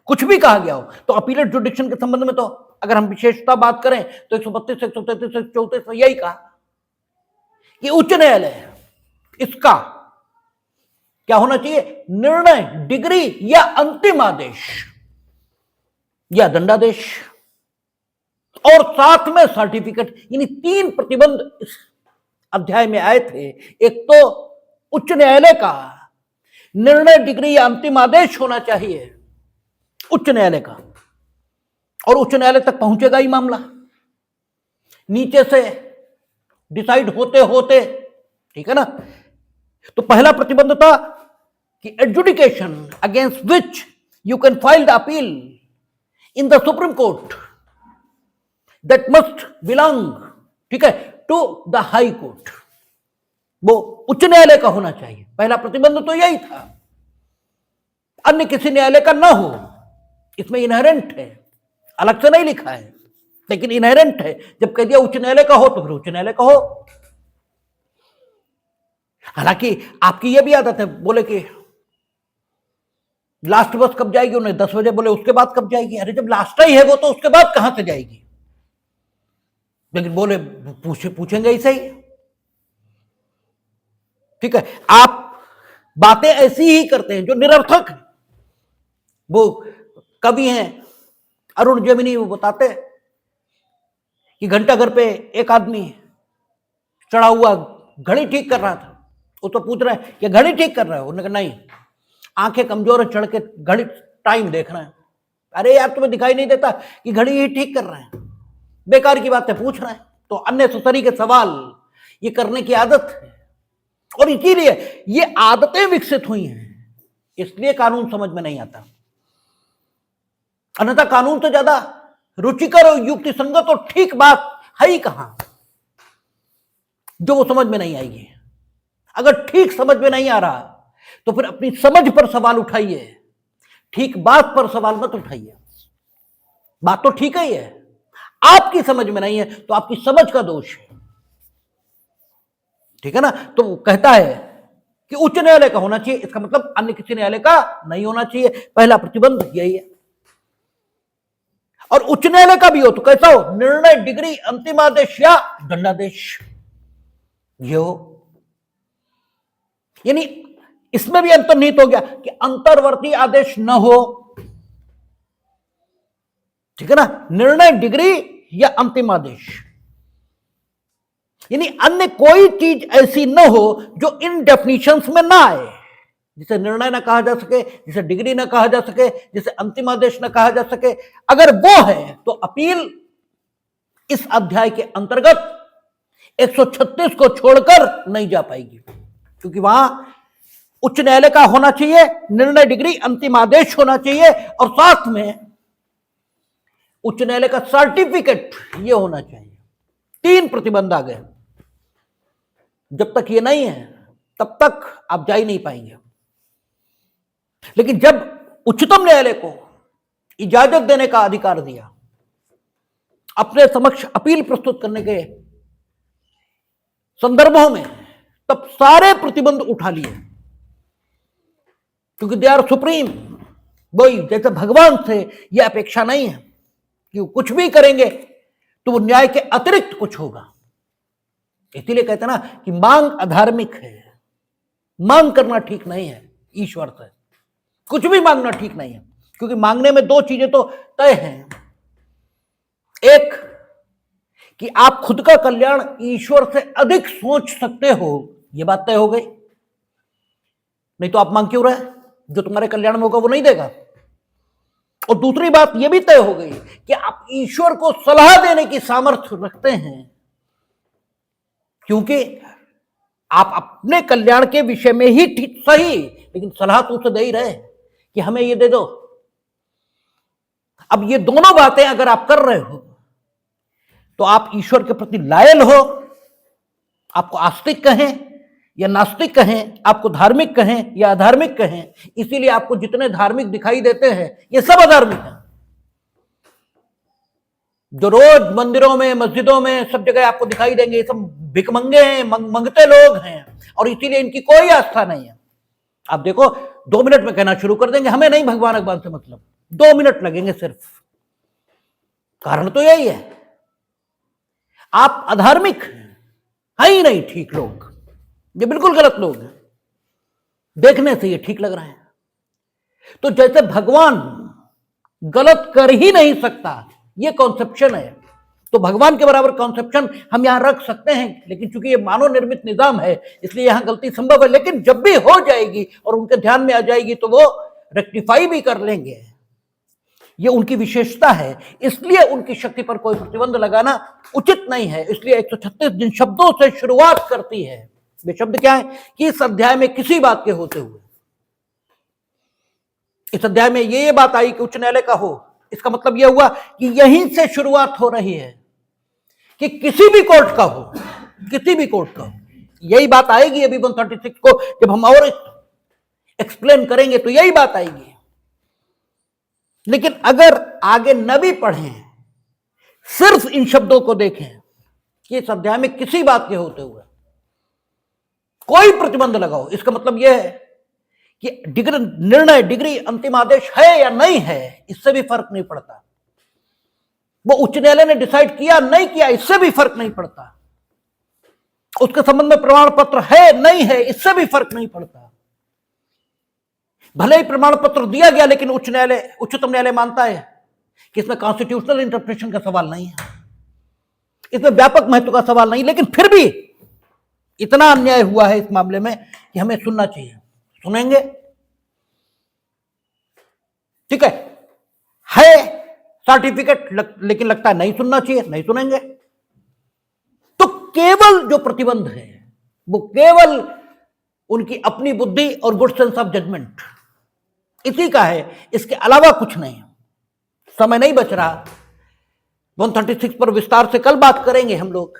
कुछ भी कहा गया हो, तो अपीलेट जुडिक्शन के संबंध में तो अगर हम विशेषता बात करें तो 132, 133, 134 में यही कहा कि उच्च न्यायालय इसका क्या होना चाहिए, निर्णय, डिग्री या अंतिम आदेश या दंडादेश और साथ में सर्टिफिकेट, यानी 3 प्रतिबंध इस अध्याय में आए थे। एक तो उच्च न्यायालय का निर्णय, डिग्री या अंतिम आदेश होना चाहिए उच्च न्यायालय का, और उच्च न्यायालय तक पहुंचेगा ही मामला, नीचे से डिसाइड होते होते, ठीक है ना। तो पहला प्रतिबंध था कि adjudication against which you can file the appeal in the supreme court that must belong, ठीक है, टू द हाई कोर्ट, वो उच्च न्यायालय का होना चाहिए। पहला प्रतिबंध तो यही था, अन्य किसी न्यायालय का ना हो, इसमें इनहेरेंट है, अलग से नहीं लिखा है लेकिन इनहेरेंट है। जब कह दिया उच्च न्यायालय का हो तो फिर उच्च न्यायालय का हो। हालांकि आपकी यह भी आदत है, बोले कि लास्ट बस कब जाएगी, उन्हें 10 बजे बोले उसके बाद कब जाएगी। अरे जब लास्ट ही है वो तो उसके बाद कहां से जाएगी, लेकिन बोले पूछेंगे ऐसे ही, ठीक है। आप बातें ऐसी ही करते हैं जो निरर्थक है। वो कवि हैं अरुण जैमिनी, वो बताते कि घंटा घर पे एक आदमी चढ़ा हुआ घड़ी ठीक कर रहा था, वो तो पूछ रहा है कि घड़ी ठीक कर रहा है, उन्होंने कहा नहीं, आंखें कमजोर है, चढ़ के घड़ी टाइम देख रहे हैं। अरे यार तुम्हें दिखाई नहीं देता कि घड़ी ही ठीक कर रहे हैं, बेकार की बातें पूछ रहे हैं। तो अन्य सुतरी के सवाल ये करने की आदत है, और इसीलिए ये आदतें विकसित हुई हैं, इसलिए कानून समझ में नहीं आता। अन्यथा कानून से ज्यादा रुचिकर और युक्ति संगत और ठीक बात है ही कहां जो वो समझ में नहीं आएगी। अगर ठीक समझ में नहीं आ रहा तो फिर अपनी समझ पर सवाल उठाइए, ठीक बात पर सवाल मत उठाइए। बात तो ठीक ही है, आपकी समझ में नहीं है तो आपकी समझ का दोष है, ठीक है ना। तो कहता है कि उच्च न्यायालय का होना चाहिए, इसका मतलब अन्य किसी न्यायालय का नहीं होना चाहिए। पहला प्रतिबंध यही है। और उच्च न्यायालय का भी हो तो कैसा हो, निर्णय, डिग्री, अंतिम आदेश या दंडादेश, ये हो। यानी इसमें भी अंतर्निहित हो गया कि अंतर्वर्ती आदेश न हो, ठीक है ना, निर्णय, डिग्री या अंतिम आदेश। यानी अन्य कोई चीज ऐसी न हो जो इन डेफिनेशंस में ना आए, जिसे निर्णय ना कहा जा सके, जिसे डिग्री ना कहा जा सके, जिसे अंतिम आदेश ना कहा जा सके। अगर वो है तो अपील इस अध्याय के अंतर्गत 136 को छोड़कर नहीं जा पाएगी, क्योंकि वहां उच्च न्यायालय का होना चाहिए, निर्णय, डिग्री, अंतिम आदेश होना चाहिए और साथ में उच्च न्यायालय का सर्टिफिकेट ये होना चाहिए। 3 प्रतिबंध आ गए। जब तक ये नहीं है तब तक आप जा ही नहीं पाएंगे। लेकिन जब उच्चतम न्यायालय को इजाजत देने का अधिकार दिया अपने समक्ष अपील प्रस्तुत करने के संदर्भों में, तब सारे प्रतिबंध उठा लिए, क्योंकि दे आर सुप्रीम। वही जैसे भगवान से यह अपेक्षा नहीं है कि वो कुछ भी करेंगे तो वो न्याय के अतिरिक्त कुछ होगा। इसीलिए कहते हैं ना कि मांग अधार्मिक है, मांग करना ठीक नहीं है ईश्वर से, कुछ भी मांगना ठीक नहीं है, क्योंकि मांगने में 2 चीजें तो तय हैं। एक कि आप खुद का कल्याण ईश्वर से अधिक सोच सकते हो, यह बात तय हो गई, नहीं तो आप मांग क्यों रहे, जो तुम्हारे कल्याण में होगा वो नहीं देगा। और दूसरी बात यह भी तय हो गई कि आप ईश्वर को सलाह देने की सामर्थ्य रखते हैं, क्योंकि आप अपने कल्याण के विषय में ही ठीक सही, लेकिन सलाह तो उसे दे ही रहे कि हमें ये दे दो। अब ये दोनों बातें अगर आप कर रहे हो तो आप ईश्वर के प्रति लायल हो। आपको आस्तिक कहें या नास्तिक कहें, आपको धार्मिक कहें या अधार्मिक कहें, इसीलिए आपको जितने धार्मिक दिखाई देते हैं ये सब अधार्मिक हैं। जो रोज मंदिरों में, मस्जिदों में, सब जगह आपको दिखाई देंगे, ये सब भिकमंगे हैं, मंगते लोग हैं, और इसीलिए इनकी कोई आस्था नहीं है। आप देखो 2 मिनट में कहना शुरू कर देंगे हमें नहीं भगवान भगवान से मतलब, 2 मिनट लगेंगे सिर्फ। कारण तो यही है, आप अधार्मिक है ही नहीं ठीक लोग, ये बिल्कुल गलत लोग हैं, देखने से ये ठीक लग रहे हैं। तो जैसे भगवान गलत कर ही नहीं सकता, ये कॉन्सेप्शन है, तो भगवान के बराबर कॉन्सेप्शन हम यहां रख सकते हैं, लेकिन चूंकि ये मानव निर्मित निजाम है इसलिए यहां गलती संभव है। लेकिन जब भी हो जाएगी और उनके ध्यान में आ जाएगी तो वो रेक्टिफाई भी कर लेंगे, ये उनकी विशेषता है। इसलिए उनकी शक्ति पर कोई प्रतिबंध लगाना उचित नहीं है। इसलिए 136 जिन शब्दों से शुरुआत करती है, वे शब्द क्या है कि इस अध्याय में किसी बात के होते हुए, इस अध्याय में ये बात आई कि उच्च न्यायालय का हो, इसका मतलब यह हुआ कि यहीं से शुरुआत हो रही है कि किसी भी कोर्ट का हो, किसी भी कोर्ट का हो। यही बात आएगी अभी 136 को जब हम और एक्सप्लेन करेंगे तो यही बात आएगी। लेकिन अगर आगे न भी पढ़ें, सिर्फ इन शब्दों को देखें कि इस अध्याय में किसी बात के होते हुए कोई प्रतिबंध लगाओ, इसका मतलब यह है कि निर्णय, डिग्री, अंतिम आदेश है या नहीं है, इससे भी फर्क नहीं पड़ता। वो उच्च न्यायालय ने डिसाइड किया नहीं किया, इससे भी फर्क नहीं पड़ता। उसके संबंध में प्रमाण पत्र है नहीं है, इससे भी फर्क नहीं पड़ता। भले ही प्रमाण पत्र दिया गया, लेकिन उच्चतम न्यायालय मानता है कि इसमें कॉन्स्टिट्यूशनल इंटरप्रिटेशन का सवाल नहीं है, इसमें व्यापक महत्व का सवाल नहीं, लेकिन फिर भी इतना अन्याय हुआ है इस मामले में कि हमें सुनना चाहिए। सुनेंगे, ठीक है सर्टिफिकेट, लेकिन लगता है नहीं सुनना चाहिए, नहीं सुनेंगे। तो केवल जो प्रतिबंध है वो केवल उनकी अपनी बुद्धि और गुड सेंस ऑफ जजमेंट, इसी का है, इसके अलावा कुछ नहीं। समय नहीं बच रहा, 136 पर विस्तार से कल बात करेंगे हम लोग,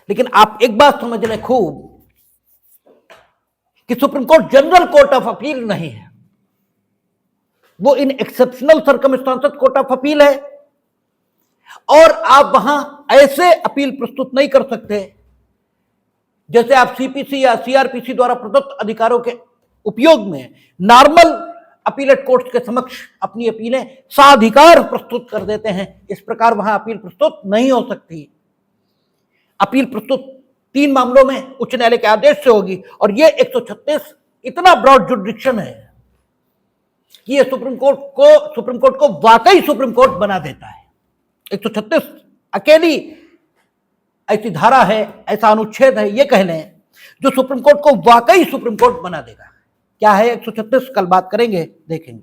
लेकिन आप एक बात समझ लें खूब कि supreme court general court of appeal नहीं है, वो इन exceptional circumstances court of appeal है। और आप वहां ऐसे अपील प्रस्तुत नहीं कर सकते जैसे आप सीपीसी या सीआरपीसी द्वारा प्रदत्त अधिकारों के उपयोग में नॉर्मल अपीलेट कोर्ट के समक्ष अपनी अपीलें साधिकार प्रस्तुत कर देते हैं। इस प्रकार वहां अपील प्रस्तुत नहीं हो सकती। अपील प्रस्तुत 3 मामलों में उच्च न्यायालय के आदेश से होगी, और ये 136 इतना ब्रॉड जुडिक्शन है कि ये सुप्रीम कोर्ट को वाकई सुप्रीम कोर्ट बना देता है। 136 अकेली ऐसी धारा है, ऐसा अनुच्छेद है, ये कह लें, जो सुप्रीम कोर्ट को वाकई सुप्रीम कोर्ट बना देगा। क्या है 136, कल बात करेंगे, देखेंगे।